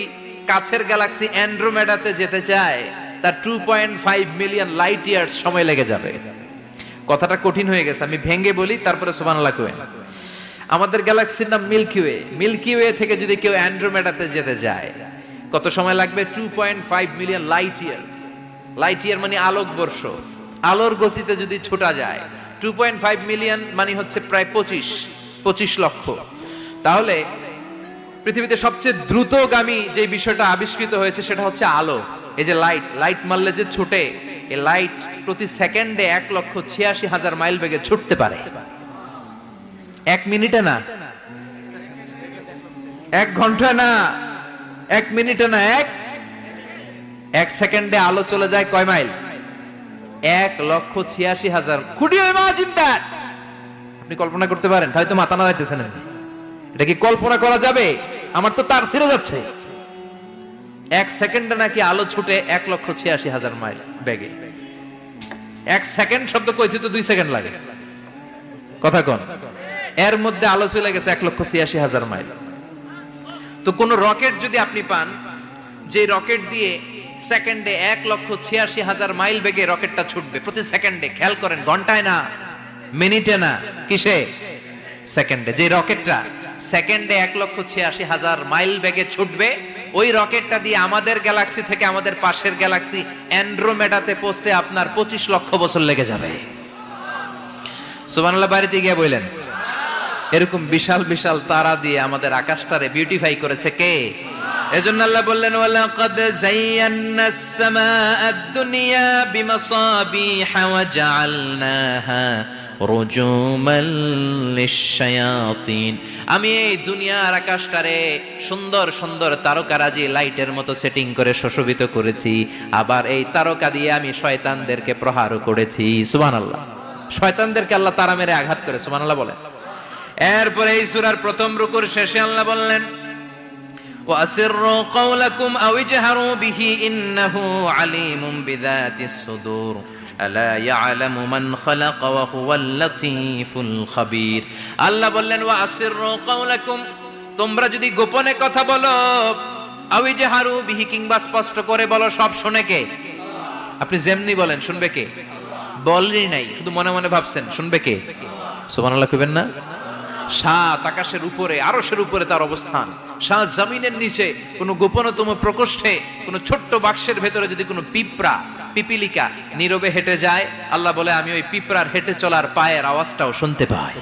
কাছের গ্যালাক্সি অ্যান্ড্রোমেডাতে যেতে চায়, তার 2.5 মিলিয়ন লাইট ইয়ার্স সময় লেগে যাবে। কথাটা কঠিন হয়ে গেছে, আমি ভেঙে বলি, তারপরে সুবহানাল্লাহ কই। আমাদের গ্যালাক্সির নাম মিল্কি ওয়ে। মিল্কি ওয়ে থেকে যদি কেউ অ্যান্ড্রোমেডাতে যেতে যায়, কত সময় লাগবে? 2.5 million light year. Light year মানে আলোক বর্ষ। আলোর গতিতে যদি ছোটা যায়, 2.5 মিলিয়ন মানে হচ্ছে প্রায় 25 লক্ষ। তাহলে পৃথিবীতে সবচেয়ে দ্রুতগামী যে বিষয়টা আবিষ্কৃত হয়েছে সেটা হচ্ছে আলো। এই যে লাইট মারলে যে ছোটে, এই লাইট প্রতি সেকেন্ডে 1,86,000 মাইল বেগে ছুটতে পারে। 1 মিনিটে না, 1 ঘন্টা না, 1 মিনিটে না, 1 সেকেন্ডে আলো চলে যায় কয় mile? 1,86,000। Could you imagine that? আপনি কল্পনা করতে পারেন? হয়তো মাথা নাড়াইতেছেন। এটা কি কল্পনা করা যাবে? আমার তো তার ছিঁড়ে যাচ্ছে। 1 সেকেন্ডে নাকি আলো ছুটে 1,86,000 মাইল বেগে। 1 সেকেন্ড শব্দ কইতে তো 2 সেকেন্ড লাগে। কথা কোন? এর মধ্যে আলো চলে গেছে 1,86,000 মাইল। তো কোন রকেট যদি আপনি পান, যে রকেট দিয়ে সেকেন্ডে 1,86,000 মাইল বেগে রকেটটা ছুটবে প্রতি সেকেন্ডে, খেয়াল করেন, ঘন্টায় না, মিনিটে না, কিসে? সেকেন্ডে। যে রকেটটা সেকেন্ডে 1,86,000 মাইল বেগে ছুটবে, ওই রকেটটা দিয়ে আমাদের গ্যালাক্সি থেকে আমাদের পাশের গ্যালাক্সি অ্যান্ড্রোমেডাতে পৌঁছতে আপনার 25 লক্ষ বছর লেগে যাবে। সুবহানাল্লাহ বাড়িতে গিয়ে বললেন। এরকম বিশাল বিশাল তারা দিয়ে আমাদের আকাশটারে বিউটিফাই করেছে কে? এজন্য আল্লাহ বললেন, ওয়ালাকাদ যায়্যানাস সামাআদ দুনিয়া বিমাসাবিহা ওয়া জাআলনাহা রুজুমান লিশ-শায়াতিন। আমি এই দুনিয়ার আকাশটারে সুন্দর সুন্দর তারকারাজি লাইটের মতো সেটিং করে সুশোভিত করেছি। আবার এই তারকা দিয়ে আমি শয়তানদেরকে প্রহারও করেছি। সুবহানাল্লাহ। শয়তানদেরকে আল্লাহ তারা মেরে আঘাত করে। সুবহানাল্লাহ বলেন। এরপরে এই সূরার প্রথম রুকুর শেষে আল্লাহ বললেন, وأسروا قولكم أو اجهروا به إنه عليم بذات الصدور ألا يعلم من خلق وهو اللطيف الخبير আল্লাহ বললেন وأسروا قولكم তোমরা যদি গোপনে কথা বলো আও ইজহারু বিহি কিংবা স্পষ্ট করে বলো সব শুনে কে আপনি যেমনি বলেন শুনবে কে বলেনই নাই শুধু মনে মনে ভাবছেন শুনবে কে সুবহানাল্লাহ কইবেন না সাত আকাশের উপরে আরশের উপরে তার অবস্থান সাত জমিনের নিচে কোন গোপনতম প্রকোষ্ঠে কোন ছোট্ট বাক্সের ভেতরে যদি কোনো পিপিলিকা নীরবে হেঁটে যায় আল্লাহ বলে আমি ওই পিঁপড়ার হেঁটে চলার পায়ের আওয়াজটাও শুনতে পাই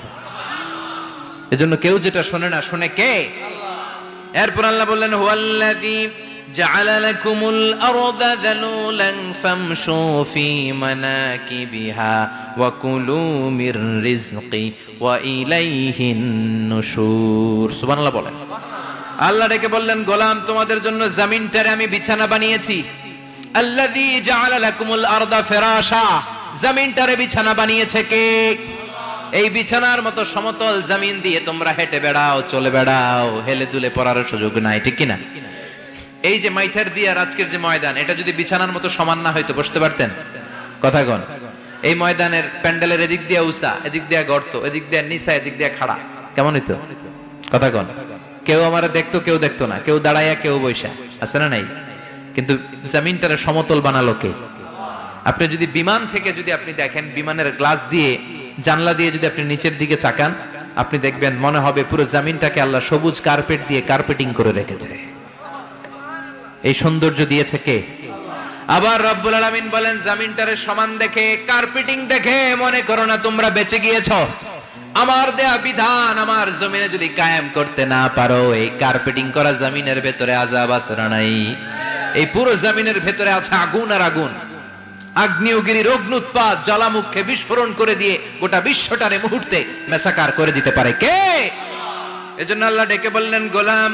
এজন্য কেউ যেটা শোনে না শুনে কে এরপর আল্লাহ বললেন হুয়াল্লাযী জাআলা লাকুমুল আরদা যালুলান ফামশু ফি মানাকিবিহা ওয়া কুলু মির রিজকি ওয়া ইলাইহিন নুশুর সুবহানাল্লাহ বলেন আল্লাহ ডেকে বললেন গোলাম তোমাদের জন্য জমিনটারে আমি বিছানা বানিয়েছি আল্লাযী জাআলা লাকুমুল আরদা ফিরাশা জমিনটারে বিছানা বানিয়েছে কে এই বিছানার মতো সমতল জমিন দিয়ে তোমরা হেঁটে বেড়াও চলে বেড়াও হেলে দুলে পড়ার সুযোগ নাই ঠিক কি না এই যে মাইথার দিয়ে আজকের যে ময়দান এটা যদি বিছানার মতো সমান না হয়তো বসতে পারতেন কথা কোন এই ময়দানের প্যান্ডেলের এদিক দিয়ে উঁচা এদিক দিয়ে গর্ত এদিক দিয়ে নিচা এদিক দিয়ে খাড়া কেমন হইতো কথা কোন কেউ আমারে দেখতো কেউ দেখতো না কেউ দাঁড়াইয়া কেউ বৈশা আছে না নাই কিন্তু জমিনটারে সমতল বানালো কে আপনি যদি বিমান থেকে যদি আপনি দেখেন বিমানের গ্লাস দিয়ে জানলা দিয়ে যদি আপনি নিচের দিকে তাকান আপনি দেখবেন মনে হবে পুরো জমিনটাকে আল্লাহ সবুজ কার্পেট দিয়ে কার্পেটিং করে রেখেছে এই সৌন্দর্য দিয়েছে কে আবার রব্বুল আলামিন বলেন জমিনটারে সমান দেখে কার্পেটিং দেখে মনে করো না তোমরা বেঁচে গিয়েছো আমার দেয়া বিধান আমার জমিনে যদি কায়েম করতে না পারো এই কার্পেটিং করা জমিনের ভেতরে আযাব আছে না নাই এই পুরো জমিনের ভেতরে আছে আগুন আর আগুন আগ্নেয়গিরির অগ্নুৎপাত জ্বালামুখে বিস্ফোরণ করে দিয়ে গোটা বিশ্বটারে মুহূর্তে মেসাকার করে দিতে পারে কে এজন্য আল্লাহ ডেকে বললেন গোলাম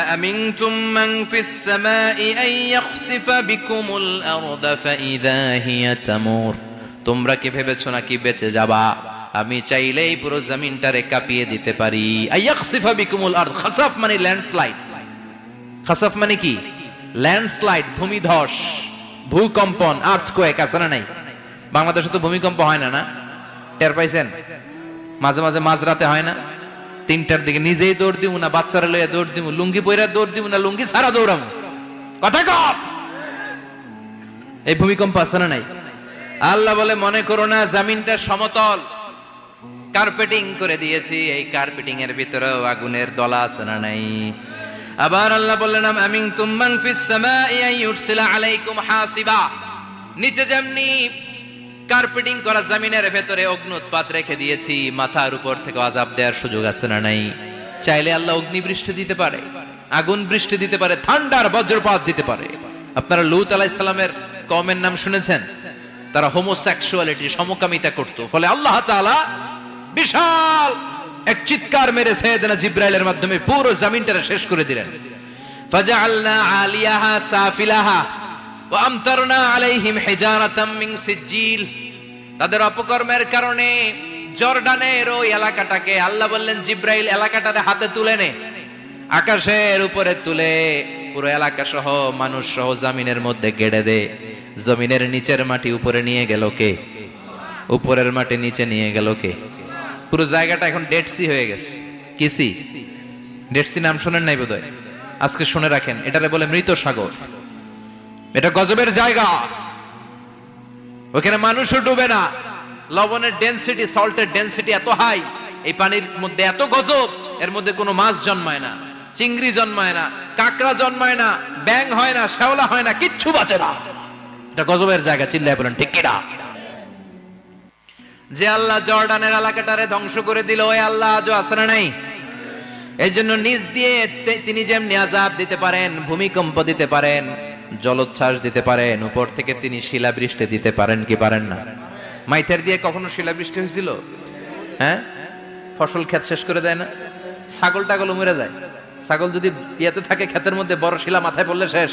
আমিনতুম মান ফিস সামাই আন ইয়াখসিফা বিকুমুল আরদা ফাইযা হিয়া তামুর তোমরা কি ভেবেছো নাকি বেঁচে যাবা আমি চাইলেই পুরো জমিনটারে কাঁপিয়ে দিতে পারি আন ইয়াখসিফা বিকুমুল আরদ খাসাফ মানে ল্যান্ডস্লাইড খাসাফ মানে কি ল্যান্ডস্লাইড ভূমিধস ভূকম্পন আর্থকোয়েক আছে না নাই বাংলাদেশে তো ভূমিকম্প হয় না না টের পাইছেন মাঝে মাঝে মাঝরাতে হয় না 3টার দিকে নিজেই দৌড় দিমু না বাচ্চারা লইয়া দৌড় দিমু লুঙ্গি পইরা দৌড় দিমু না লুঙ্গি ছাড়া দৌড়ামু কথা কর এই ভূমিকম্প আছে না নাই আল্লাহ বলে মনে করো না জমিনটা সমতল কার্পেটিং করে দিয়েছি এই কার্পেটিং এর ভিতরেও আগুনের দলা আছে না নাই আবার আল্লাহ বললেন আমিনতুম মান ফিস সামাই আন ইউরসিলা আলাইকুম হাসিবা নিচে যেমনি কার্পেটিং করা জমিনের ভেতরে অগ্নুৎপাত রেখে দিয়েছি মাথার উপর থেকে আযাব দেওয়ার সুযোগ আছে না নাই চাইলে আল্লাহ অগ্নি বৃষ্টি দিতে পারে আগুন বৃষ্টি দিতে পারে থান্ডার বজ্রপাত দিতে পারে আপনারা লূত আলাইহিস সালামের কওমের নাম শুনেছেন তারা হোমোসেক্সুয়ালিটি সমকামিতা করত ফলে আল্লাহ তাআলা বিশাল এক চিৎকার মেরে সাইয়েদনা জিবরাইলের মাধ্যমে পুরো জমিনটারে শেষ করে দিলেন ফাজআলনা আলিয়াহা সাফিলাহা ওয়া আমতারনা আলাইহিম হিজারাতাম মিন সিজিল তাদের অপকর্মের কারণে জর্ডানের ওই এলাকাটাকে আল্লাহ বললেন জিবরাইল এলাকাটারে হাতে তুলে নে আকাশের উপরে তুলে পুরো এলাকা সহ মানুষ সহ জমিনের মধ্যে গেড়ে দে জমিনের নিচের মাটি উপরে নিয়ে গেল কে উপরের মাটি নিচে নিয়ে গেল কে পুরো জায়গাটা এখন ডেড সি হয়ে গেছে কি সি ডেড সি নাম শুনেন নাই বোধহয় আজকে শুনে রাখেন এটারে বলে মৃত সাগর এটা গজবের জায়গা ওখানে মানুষও ডুবে না লবণের ডেনসিটি সল্টের ডেনসিটি এত হাই এই পানির মধ্যে এত গজব এর মধ্যে কোনো মাছ জন্মায় না চিংড়ি জন্মায় না কাঁকড়া জন্মায় না ব্যাং হয় না শ্যাওলা হয় না কিচ্ছু বাঁচে না এটা গজবের জায়গা চিল্লায় বলেন ঠিক কিনা যে আল্লাহ জর্ডানের এলাকাটারে ধ্বংস করে দিল ওই আল্লাহ আজও আছে না নাই এই জন্য নিজ দিয়ে তিনি যেমনি আযাব দিতে পারেন ভূমিকম্প দিতে পারেন জলোচ্ছ্বাস দিতে পারেন উপর থেকে তিনি শিলাবৃষ্টি দিতে পারেন কি পারেন না মাইথার দিয়ে কখনো শিলাবৃষ্টি হয়েছিল হ্যাঁ ফসল ক্ষেত শেষ করে দেয় না ছাগল টাগল মরে যায় ছাগল যদি ইয়েতে থাকে ক্ষেতের মধ্যে বড় শিলা মাথায় পড়লে শেষ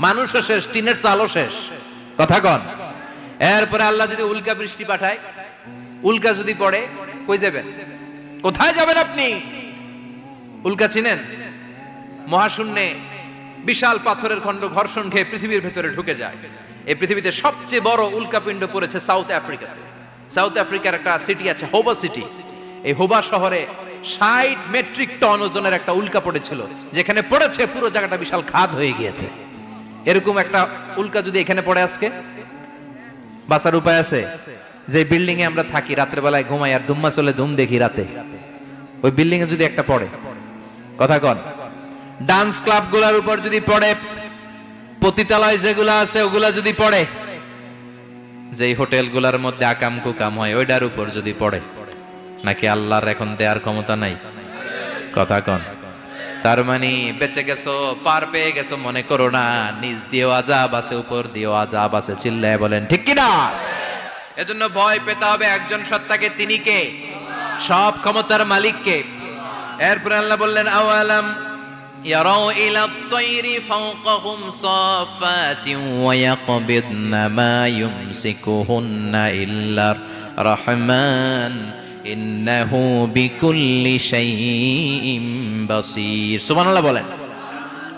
মানুষও শেষ টিনের চালও শেষ কথা কন এরপরে আল্লাহ যদি উল্কা বৃষ্টি পাঠায় উল্কা যদি পড়ে কই যাবেন কোথায় যাবেন আপনি উল্কা চিনেন মহাশূন্যে বিশাল পাথরের খণ্ড ঘর্ষণ খেয়ে পৃথিবীর ভেতরে ঢুকে যায়। এই পৃথিবীতে সবচেয়ে বড় উল্কাপিণ্ড পড়েছে সাউথ আফ্রিকাতে। সাউথ আফ্রিকার একটা সিটি আছে হোবা সিটি। এই হোবা শহরে 60 মেট্রিক টন ওজনের একটা উল্কা পড়েছিল, যেখানে পড়েছে পুরো জায়গাটা বিশাল খাদ হয়ে গিয়েছে। এরকম একটা উল্কা যদি এখানে পড়ে আজকে, বাঁচার উপায় আছে? যে বিল্ডিং এ আমরা থাকি, রাত্রে বেলায় ঘুমাই আর ধুম্মা চলে ধুম দেখি রাতে, ওই বিল্ডিং এ যদি একটা পড়ে, কথা কন, ডান্স ক্লাব গুলার উপর যদি পড়ে, পতিতালয় যেগুলা আছে ওগুলা যদি পড়ে, যেই হোটেল গুলার মধ্যে আকাম কুকাম হয় ওইটার উপর যদি পড়ে, নাকি আল্লাহর এখন দেয়ার ক্ষমতা নাই? কথা কন। তার মানে বেঁচে গেছো, পার পেয়ে গেছো মনে করো না, নিজ দিয়েও আযাব আছে, উপর দিয়েও আযাব আছে। চিল্লায় বলেন ঠিক কিনা? এজন্য ভয় পেতে হবে একজন সত্তাকে, তিনি কে? সব ক্ষমতার মালিককে। এরপর আল্লাহ বললেন আওয়ালাম ইয়ারাউ ইলা আত-তায়রি ফাওকাহুম সাফাতিন ওয়া ইয়াকবিদনা মা ইউমসিকুহুন্না ইল্লা রাহমান ইন্নাহু বিকুল্লি শাইইন বাসীর। সুবহানাল্লাহ বলেন।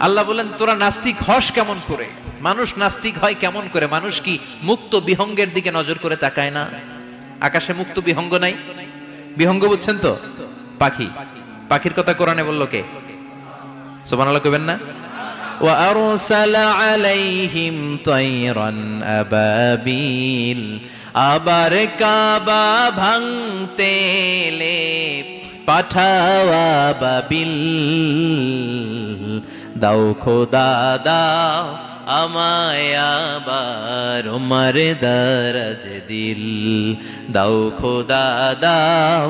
আল্লাহ বলেন তোরা নাস্তিক হস কেমন করে? মানুষ নাস্তিক হয় কেমন করে? মানুষ কি মুক্ত বিহঙ্গের দিকে নজর করে তাকায় না? আকাশে মুক্ত বিহঙ্গ নাই? বিহঙ্গ বুঝছেন তো? পাখি। পাখির কথা কোরআনে বললো কে? সুবহানাল্লাহ কইবেন না? ওয়া আরসালা আলাইহিম তায়রান আবাবিল। আবার কাবা ভাঙতে এলে পাঠাওয়া বাবিল। দাও খোদা দাও আমায় আবার উমর দরজ দিল। দাও খোদা দাও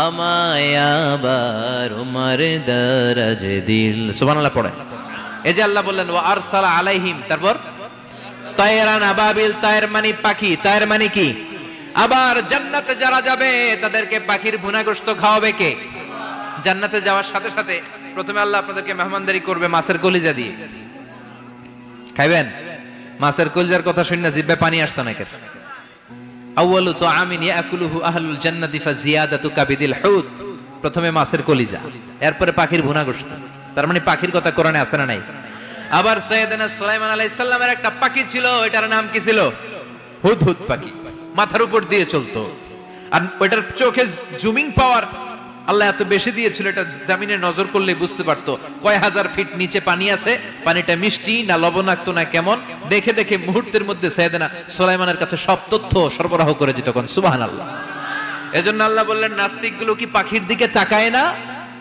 আমায় আবার উমর দরজ দিল। সুবহানাল্লাহ পড়ে। এই যে আল্লাহ বললেন ওয়া আরসালা আলাইহিম, তারপর তায়রান আবাবিল। তায়ের মানে পাখি, তায়ের মানে কি? আবার জান্নাতে যারা যাবে তাদেরকে পাখির ভুনা গোশত খাওয়াবে কে? জান্নাতে যাওয়ার সাথে সাথে প্রথমে আল্লাহ আপনাদেরকে মেহমানদারি করবে মাছের কলিজা দিয়ে। খাইবেন? মাছের কলিজার কথা শুনে জিহ্বায় পানি আসছে নাকি? আউয়ালু তুআমিন ইয়াকুলুহু আহলুল জান্নাতি ফাজিয়াদাতু কাবিদিল হুত। প্রথমে মাছের কলিজা, এরপরে পাখির ভুনা গোশত। তার মানে পাখির কথা কোরআনে আছে না নাই? আবার সাইয়েদনা সুলাইমান আলাইহিস সালামের একটা পাখি ছিল, এটার নাম কি ছিল? হুদহুদ পাখি। মাথার উপর দিয়ে চলতো, আর ওইটার চোখে জুমিং পাওয়ার আল্লাহ এত বেশি দিয়েছিল, এটা জমিনে নজর করলে বুঝতে পারতো কয় হাজার ফিট নিচে পানি আছে, পানিটা মিষ্টি না লবণাক্ত না কেমন, দেখে দেখে মুহূর্তের মধ্যে সাইয়েদনা সুলাইমানের কাছে সব তথ্য সরবরাহ করে দিত। কোন সুবহানাল্লাহ। এজন্য আল্লাহ বললেন নাস্তিকগুলো কি পাখির দিকে তাকায় না?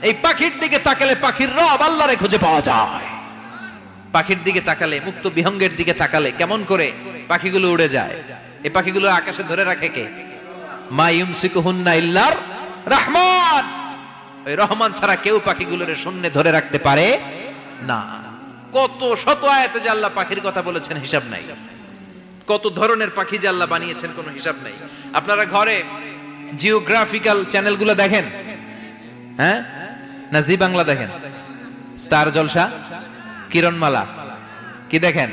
এই পাখির দিকে তাকালে পাখির রব আল্লাহরে খুঁজে পাওয়া যায়। পাখির দিকে তাকালে, মুক্ত বিহঙ্গের দিকে তাকালে কেমন করে পাখিগুলো উড়ে যায়। এই পাখিগুলো আকাশে ধরে রাখে কে? মা ইউমসিকুহুন্না ইল্লার রহমান। ওই রহমান ছাড়া কেউ পাখিগুলোর শূন্যে ধরে রাখতে পারে না। কত শত আয়াতে যে আল্লাহ পাখির কথা বলেছেন হিসাব নাই। কত ধরনের পাখি যে আল্লাহ বানিয়েছেন কোনো হিসাব নাই। আপনারা ঘরে জিওগ্রাফিক্যাল চ্যানেলগুলো দেখেন? হ্যাঁ না জি বাংলা দেখেন? স্টার জলসা, কিরণমালা, কি দেখেন?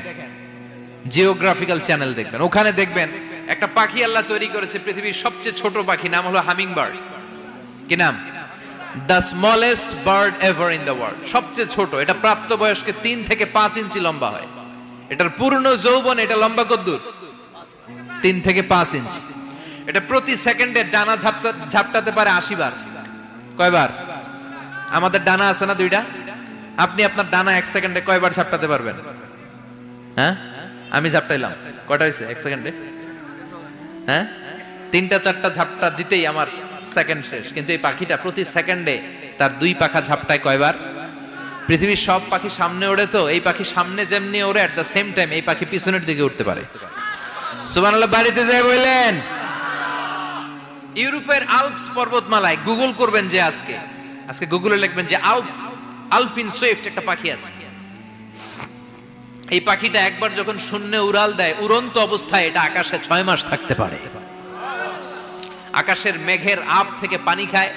জিওগ্রাফিক্যাল চ্যানেল দেখবেন। ওখানে দেখবেন একটা পাখি আল্লাহ তৈরি করেছে, পৃথিবীর সবচেয়ে ছোট পাখি, নাম হলো হামিং বার্ড। কি নাম? The smallest bird ever in the world. সবচেয়ে ছোট। এটা প্রাপ্তবয়স্কে 3 থেকে 5 ইঞ্চি লম্বা হয়। এটার পূর্ণ যৌবন এটা লম্বা কতদূর? 3 থেকে 5 ইঞ্চি। এটা প্রতি সেকেন্ডে ডানা ঝাপটাতে পারে 80 বার। কয়বার? আমাদের ডানা আছে না 2টা? আপনি আপনার ডানা 1 সেকেন্ডে কয়বার ঝাপটাতে পারবেন? হ্যাঁ, আমি ঝাপটাইলাম, কয়টা হয়েছে 1 সেকেন্ডে? হ্যাঁ, 3টা 4টা ঝাপটা দিতেই আমার সেকেন্ড শেষ। কিন্তু এই পাখিটা প্রতি সেকেন্ডে তার 2 পাখা ঝাপটায় কয়বার? পৃথিবীর সব পাখি সামনে ওড়ে, তো এই পাখি সামনে যেমনি ওড়ে, এট দ্য সেম টাইম এই পাখি পিছনের দিকে উঠতে পারে। সুবহানাল্লাহ। বাড়িতে যাই বললেন। ইউরোপের আল্পস পর্বতমালায় গুগল করবেন যে আজকে গুগলে লিখবেন যে আলপিন সুইফট একটা পাখি আছে। এই পাখিটা একবার যখন শূন্যে উড়াল দেয়, উড়ন্ত অবস্থায় এটা আকাশে 6 মাস থাকতে পারে। আকাশের মেঘের আপ থেকে পানি খায়,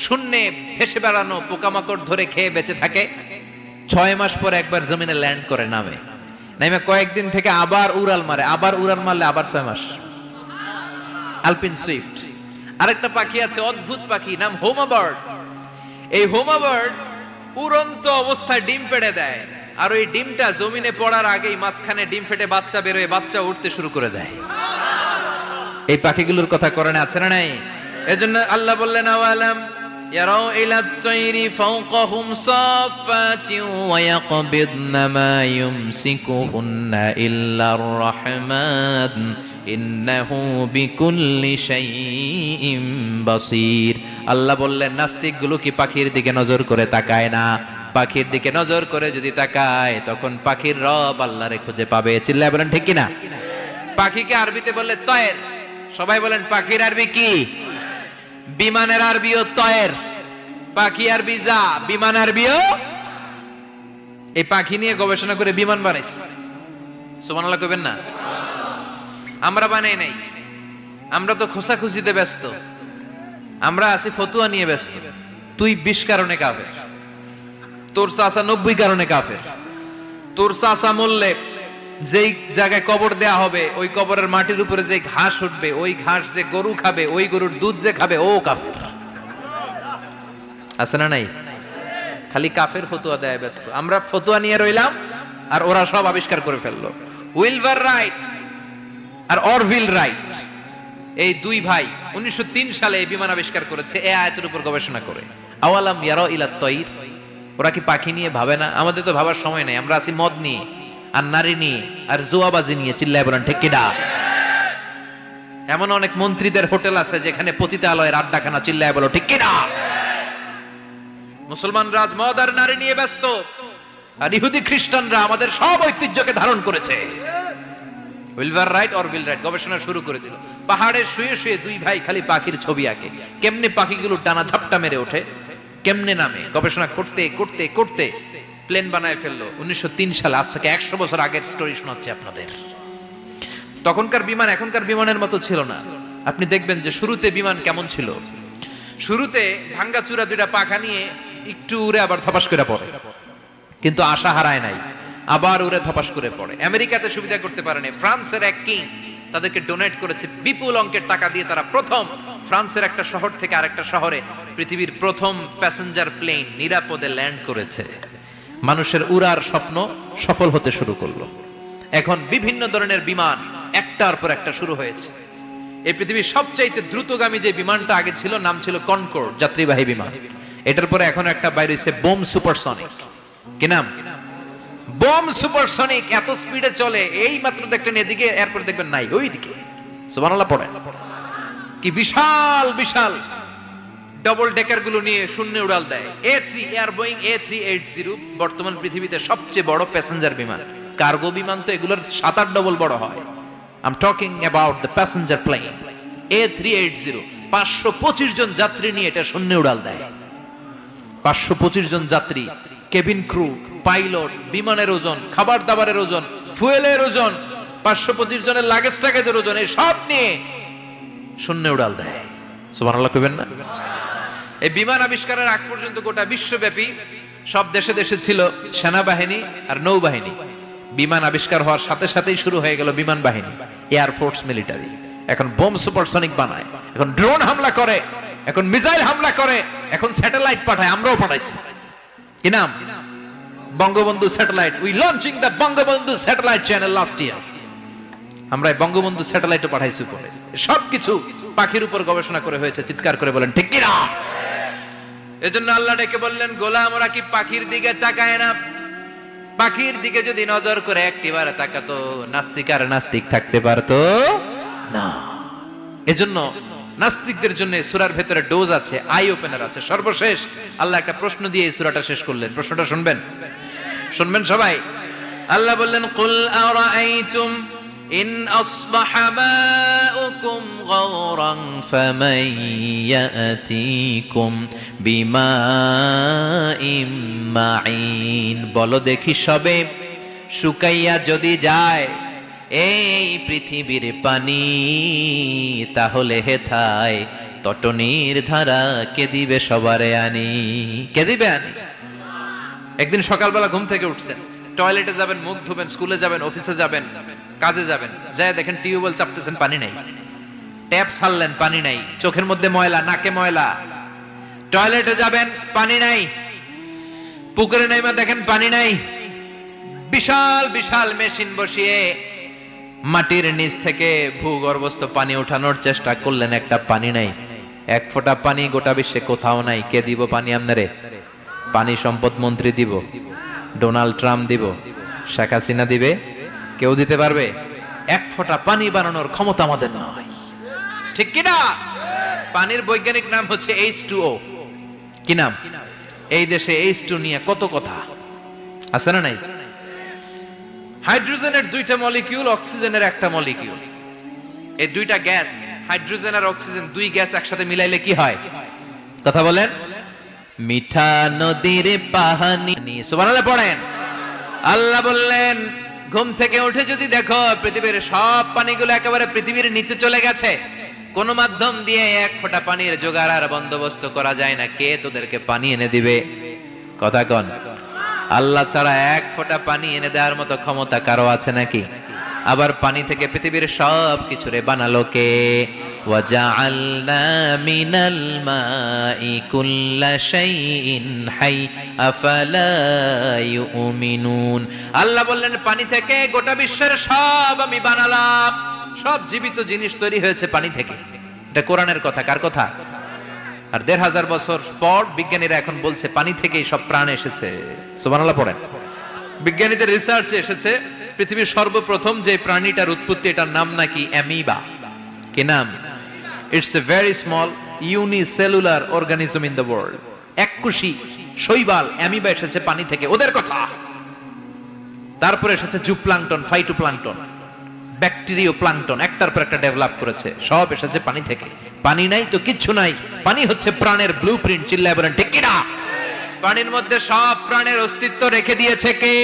শূন্যে ভেসে বেড়ানো পোকামাকড় ধরে খেয়ে বেঁচে থাকে। 6 মাস পরে একবার জমিনে ল্যান্ড করে, নামে কয়েকদিন থেকে আবার উড়াল মারে, আবার উড়াল মারলে আবার 6 মাস। আলপিন সুইফট। আরেকটা পাখি আছে, অদ্ভুত পাখি, নাম হোমা বার্ড। এই হোমা বার্ড উড়ন্ত অবস্থায় ডিম পেড়ে দেয়, আর ওই ডিমটা জমিনে পড়ার আগেই মাঝখানে ডিম ফেটে বাচ্চা বেরোয়, বাচ্চা উঠতে শুরু করে দেয়। এই পাখিগুলোর কথা কোরআনে আছে না নাই? এজন্য আল্লাহ বললেন আওয়ালাম ইয়ারাউ ইলা তাইরি ফাওকাহুম সাফাতিন ওয়া ইয়াকবিদনা মা ইউমসিকুহুন্না ইল্লার রাহমান ইন্নাহু বিকুল্লি শাইইন বাসীর। আল্লাহ বললেন নাস্তিকগুলো কি পাখির দিকে নজর করে তাকায় না? পাখির দিকে নজর করে যদি তাকায় তখন পাখির রব আল্লাহরে খুঁজে পাবে। চিল্লায় বলেন ঠিক কিনা? পাখিকে আরবিতে বললে তয়ের। সবাই বলেন পাখির আরবি কি? বিমানের আরবিও তয়ের। পাখি আরবি যা, বিমান আরবিও। এই পাখি নিয়ে গবেষণা করে বিমান বানাইছে। সুবহানাল্লাহ কইবেন না? আমরা বানাই নাই, আমরা তো খোঁচাখুচিতে ব্যস্ত, আমরা আছি ফতুয়া নিয়ে ব্যস্ত। তুই 20 কারণে কাফের, তোর চাচা 90 কারণে কাফের। তোর চাচা মরলে যেই জায়গায় কবর দেয়া হবে ওই কবরের মাটির উপরে যে ঘাস উঠবে, ওই ঘাস যে গরু খাবে, ওই গরুর দুধ যে খাবে ও কাফের। আছে না নাই? খালি কাফের ফতুয়া দেয় ব্যস্ত। আমরা ফতুয়া নিয়ে রইলাম আর ওরা সব আবিষ্কার করে ফেললো। উইলবার রাইট আর অরভিল রাইট, এই দুই ভাই 1903 সালে এই বিমান আবিষ্কার করেছে এই আয়াতের উপর গবেষণা করে। আওয়ালাম ইয়ারাউ ইলা তাইর, ওরা কি পাখি নিয়ে ভাবে না? আমাদের তো ভাবার সময় নাই, আমরা আছি মদ নিয়ে আর নারী নিয়ে আর জুয়াবাজি নিয়ে। চিল্লায় বলেন ঠিক কিনা? এমন অনেক মন্ত্রীদের হোটেল আছে যেখানে পতিতালয়ের আড্ডাখানা। চিল্লায় বলো ঠিক কিনা? মুসলমান রাজ মদ আর নারী নিয়ে ব্যস্ত, আর ইহুদি খ্রিস্টানরা আমাদের সব ঐতিহ্যকে ধারণ করেছে। Wilbur right or will write গবেষণা শুরু করে দিল। পাহাড়ে শুয়ে শুয়ে দুই ভাই খালি পাখির ছবি আঁকে, কেমনে পাখিগুলো টানা ঝাপটা মেরে ওঠে, কেমনে নামে। গবেষণা করতে করতে করতে প্লেন বানায় ফেললো 1903 সালে। আজ থেকে 100 বছর আগের স্টোরি শোনাচ্ছি আপনাদের। তখনকার বিমান এখনকার বিমানের মতো ছিল না। আপনি দেখবেন যে শুরুতে বিমান কেমন ছিল। শুরুতে ভাঙ্গাচুরা দুইটা পাখা নিয়ে একটু উড়ে আবার ধপাস করে পড়ে, কিন্তু আশা হারায় নাই, আবার উড়ে ধপাস করে পড়ে। আমেরিকাতে সুবিধা করতে পারেনি। ফ্রান্সের এক কিং তাদেরকে ডোনেট করেছে বিপুল অঙ্কের টাকা দিয়ে। তারা প্রথম ফ্রান্সের একটা শহর থেকে আরেকটা শহরে পৃথিবীর প্রথম প্যাসেঞ্জার প্লেন নিরাপদে ল্যান্ড করেছে। মানুষের উড়ার স্বপ্ন সফল হতে শুরু করলো। এখন বিভিন্ন ধরনের বিমান একটার পর একটা শুরু হয়েছে। এই পৃথিবীর সবচাইতে দ্রুতগামী যে বিমানটা আগে ছিল নাম ছিল কনকর্ড, যাত্রীবাহী বিমান। এটার পরে এখন একটা বাইরে হইছে বোম সুপারসনিক। কি নাম? Bomb supersonic. এত স্পিডে চলে, এই মাত্র দেখলেন এদিকে, এরপর দেখবেন নাই ওইদিকে। সুবহানাল্লাহ পড়েন। কি বিশাল বিশাল ডবল ডেকার গুলো নিয়ে শূন্যে উড়াল দেয়। A3 এয়ার বোয়িং A380 বর্তমান পৃথিবীতে সবচেয়ে বড় প্যাসেঞ্জার বিমান। কার্গো বিমান তো এগুলোর 7-8 ডবল বড় হয়। I am talking about the passenger plane A380। 525 জন যাত্রী নিয়ে এটা শূন্যে উড়াল দেয়। 525 জন যাত্রী, কেবিন ক্রু, পাইলট, বিমানের ওজন, খাবার দাবারের ওজন, ফুয়েলের ওজন, 525 জনের লাগেজ টাগেজের ওজন, এই সব নিয়ে শূন্যে উড়াল দেয়। সুবহানাল্লাহ কইবেন না? এই বিমান আবিষ্কারের আগ পর্যন্ত গোটা বিশ্বব্যাপী সব দেশে দেশে ছিল সেনাবাহিনী আর নৌবাহিনী। বিমান আবিষ্কার হওয়ার সাথে সাথেই শুরু হয়ে গেল বিমান বাহিনী, এয়ার ফোর্স, মিলিটারি। এখন বোম সুপারসনিক বানায়, এখন ড্রোন হামলা করে, এখন মিসাইল হামলা করে, এখন স্যাটেলাইট পাঠায়। আমরাও পাঠাইছি। কি নাম? Bangabandhu satellite. We launching the Bangabandhu satellite channel last year. আমরা বঙ্গবন্ধু স্যাটেলাইটও পাঠাইছি উপরে। সবকিছু পাখির উপর গবেষণা করে হয়েছে। চিৎকার করে বলেন ঠিক কিনা? এজন্য আল্লাহ ডেকে বললেন, গোলাম ওরা কি পাখির দিকে তাকায় না? পাখির দিকে যদি নজর করে একটিবার তাকাতো, নাস্তিক আর নাস্তিক থাকতে পারতো না। এজন্য নাস্তিকদের জন্য সূরার ভেতরে ডোজ আছে, আই ওপেনার আছে। সর্বশেষ আল্লাহ একটা প্রশ্ন দিয়ে এই সূরাটা শেষ করলেন। প্রশ্নটা শুনবেন? শুনবেন সবাই? আল্লাহ বললেন, কুল আরাআইতুম ইন আসবাহা মাউকুম গাওরান ফামান ইয়াতিকুম বিমাইম মাইন। বলো দেখি সবে, শুকাইয়া যদি যায় এই পৃথিবীর পানি, তাহলে হেথায় তটনির ধারা কে দিবে সবারে আনি? কে দিবে আনি? একদিন সকালবেলা ঘুম থেকে উঠছেন, টয়লেটে যাবেন, মুখ ধুবেন, স্কুলে যাবেন, অফিসে যাবেন, কাজে যাবেন, যায় দেখেন টিউবওয়েল চাপতেছেন, পানি নাই। ট্যাপ ছাড়লেন, পানি নাই। চোখের মধ্যে ময়লা, নাকে ময়লা। টয়লেটে যাবেন, পানি নাই। পুকুরে নাইমা দেখেন পানি নাই, বিশাল বিশাল মেশিন বসিয়ে মাটির নিচ থেকে ভূগর্ভস্থ পানি ওঠানোর চেষ্টা করলেন, একটা পানি নাই, এক ফোঁটা পানি গোটা বিশ্বে কোথাও নাই। কে দিব পানি আপনারে? পানি সম্পদ মন্ত্রী দিব, ডোনাল্ড ট্রাম্প দিব, শেখ হাসিনা দিবে? কেউ দিতে পারবে? এক ফোঁটা পানি বানানোর ক্ষমতা আমাদের নয়, ঠিক কিনা? পানির বৈজ্ঞানিক নাম হচ্ছে H2O। কি নাম? এই দেশে H2 নিয়ে কত কথা আছে না নাই? হাইড্রোজেনের দুইটা মলিকিউল, অক্সিজেনের একটা মলিকিউল। এই দুইটা গ্যাস, হাইড্রোজেন আর অক্সিজেন, দুই গ্যাস একসাথে মিলাইলে কি হয়? কথা বলেন। মিঠা নদীর পানি। সুবহানাল্লাহ পড়েন। আল্লাহ বললেন, ঘুম থেকে উঠে যদি দেখো পৃথিবীর সব পানিগুলো একেবারে পৃথিবীর নিচে চলে গেছে, কোন মাধ্যম দিয়ে এক ফোঁটা পানির জোগাড় আর বন্দোবস্ত করা যায় না, কে তোদেরকে পানি এনে দিবে? কথা কন। আল্লাহ ছাড়া এক ফোঁটা পানি এনে দেওয়ার মতো ক্ষমতা কারো আছে নাকি? আবার পানি থেকে পৃথিবীর সব কিছুরে বানালো কে? ওয়াজআলনা মিনাল মাই কুল্লা শাইইন হাই আফালা ইউমিনুন। আল্লাহ বললেন, পানি থেকে গোটা বিশ্বের সব আমি বানালাম। সব জীবিত জিনিস তৈরি হয়েছে পানি থেকে। এটা কোরআনের কথা। কার কথা? আর ১৫০০ বছর পর বিজ্ঞানীরা এখন বলছে পানি থেকেই সব প্রাণ এসেছে। সুবহানাল্লাহ পড়েন। বিজ্ঞানীদের রিসার্চে এসেছে পৃথিবীর সর্বপ্রথম যে প্রাণীটার উৎপত্তি, এটার নাম নাকি অ্যামিবা। কি নাম? It's a very small unicellular organism in the world. এককোষী শৈবাল অ্যামিবা এসেছে পানি থেকে, ওদের কথা। তারপরে এসেছে জুপ্লাঙ্কটন, ফাইটোপ্লাঙ্কটন, ব্যাকটেরিয়া প্লাঙ্কটন, একটার পর একটা ডেভেলপ করেছে, সব এসেছে পানি থেকে। পানি নাই তো কিচ্ছু নাই। পানি হচ্ছে প্রাণের ব্লুপ্রিন্ট। চিল্লায় বলেন ঠিক কিনা? পানির মধ্যে সব প্রাণের অস্তিত্ব রেখে দিয়েছে কে?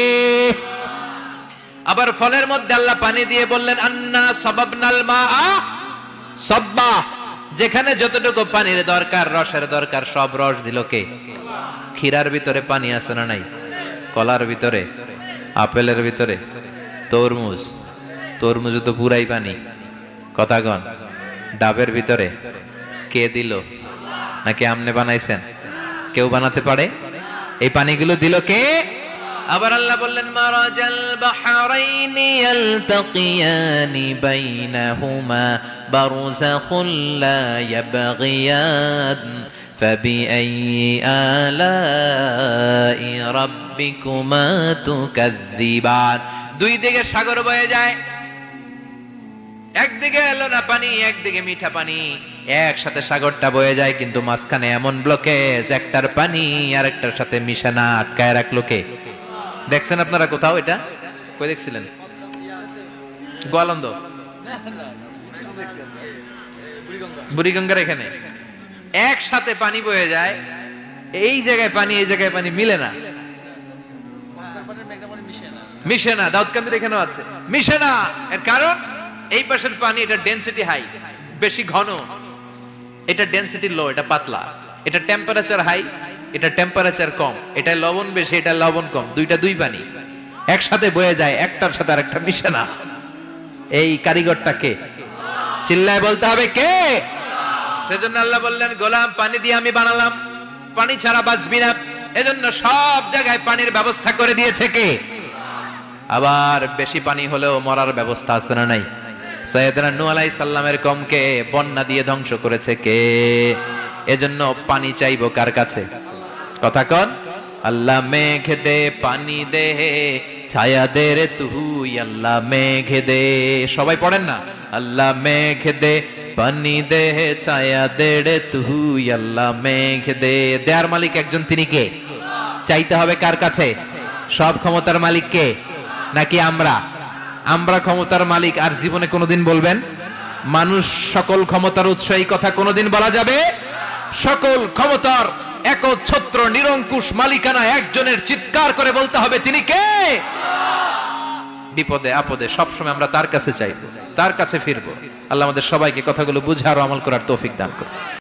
আবার ফলের মধ্যে আল্লাহ পানি দিয়ে বললেন, আন্না সাবাবনাল মাআ সাব্বা। যেখানে যতটুকু পানির দরকার, রসের দরকার, সব রস দিল কে? ক্ষীরার ভিতরে পানি আছে না নাই? কলার ভিতরে, আপেলের ভিতরে, তরমুজ তো পুরাই পানি। কথা কন। ডাবের ভিতরে কে দিল? নাকি আমনে বানাইছেন? কেউ বানাতে পারে? এই পানিগুলো দিল কে? আবার আল্লাহ বললেন, মারাজাল বাহরাইনি ইয়ালতাকিয়ানি বাইনাহুমা বারযাখুন লা ইয়াবগিয়ান ফাবিআইয়ি আলাই রাব্বিকুমা তুকাযযিবান। দুই দিকে সাগর বয়ে যায়, একদিকে এলো না পানি, একদিকে মিঠা পানি, একসাথে সাগরটা বয়ে যায়, কিন্তু মাঝখানে এমন ব্লকেজ, একটার পানি আর একটার সাথে মিশে না, আটকায় রাখলো কে? দেখছেন আপনারা কোথাও এটা? কই দেখছিলেন? গোয়ালন্দ, বুড়িগঙ্গার এখানে একসাথে পানি বয়ে যায়, এই জায়গায় পানি, এই জায়গায় পানি মিলে না, মিশে না। দাউদকান্দির এখানেও আছে, মিশে না। এর কারণ এই পাশের পানি, এটা ডেনসিটি হাই, বেশি ঘন, এটা ডেনসিটি লো, এটা পাতলা, এটা টেম্পারেচার হাই, এটা টেম্পারেচার কম, এটা লবণ বেশি, এটা লবণ কম, দুইটা দুই পানি একসাথে বয়ে যায়, একটার সাথে আরেকটা মিশে না। এই কারিগরটা কে? চিল্লায় বলতে হবে কে? সেজন্য আল্লাহ বললেন, গোলাম পানি দিয়ে আমি বানালাম, পানি ছাড়া বাঁচবি না। এজন্য সব জায়গায় পানির ব্যবস্থা করে দিয়েছে কে? আবার বেশি পানি হলেও মরার ব্যবস্থা আছে না নাই? সাইয়েদনা নূহ আলাইহিস সালামের কওমকে বন্যা দিয়ে ধ্বংস করেছে কে? এজন্য পানি চাইবো কার কাছে? কথা কন। আল্লাহ মেঘ দে পানি দে, ছায়া দে রে তুই, আল্লাহ মেঘ দে। সবাই পড়েন না? আল্লাহ মেঘ দে পানি দে, ছায়া দে রে তুই, আল্লাহ মেঘ দে। দেয়ার মালিক একজন, তিনি কে? চাইতে হবে কার কাছে? সব ক্ষমতার মালিক কে? নাকি আমরা? আমরা ক্ষমতার মালিক। আর জীবনে কোনোদিন বলবেন মানুষ সকল ক্ষমতার উৎস, এই কথা কোনোদিন বলা যাবে? সকল ক্ষমতার একচ্ছত্র নিরঙ্কুশ মালিকানা একজনের, চিৎকার করে বলতে হবে তিনি কে? বিপদে আপদে সবসময় আমরা তার কাছে চাইবো, তার কাছে ফিরবো। আল্লাহ আমাদের সবাইকে কথাগুলো বুঝার ও আমল করার তৌফিক দান করুন।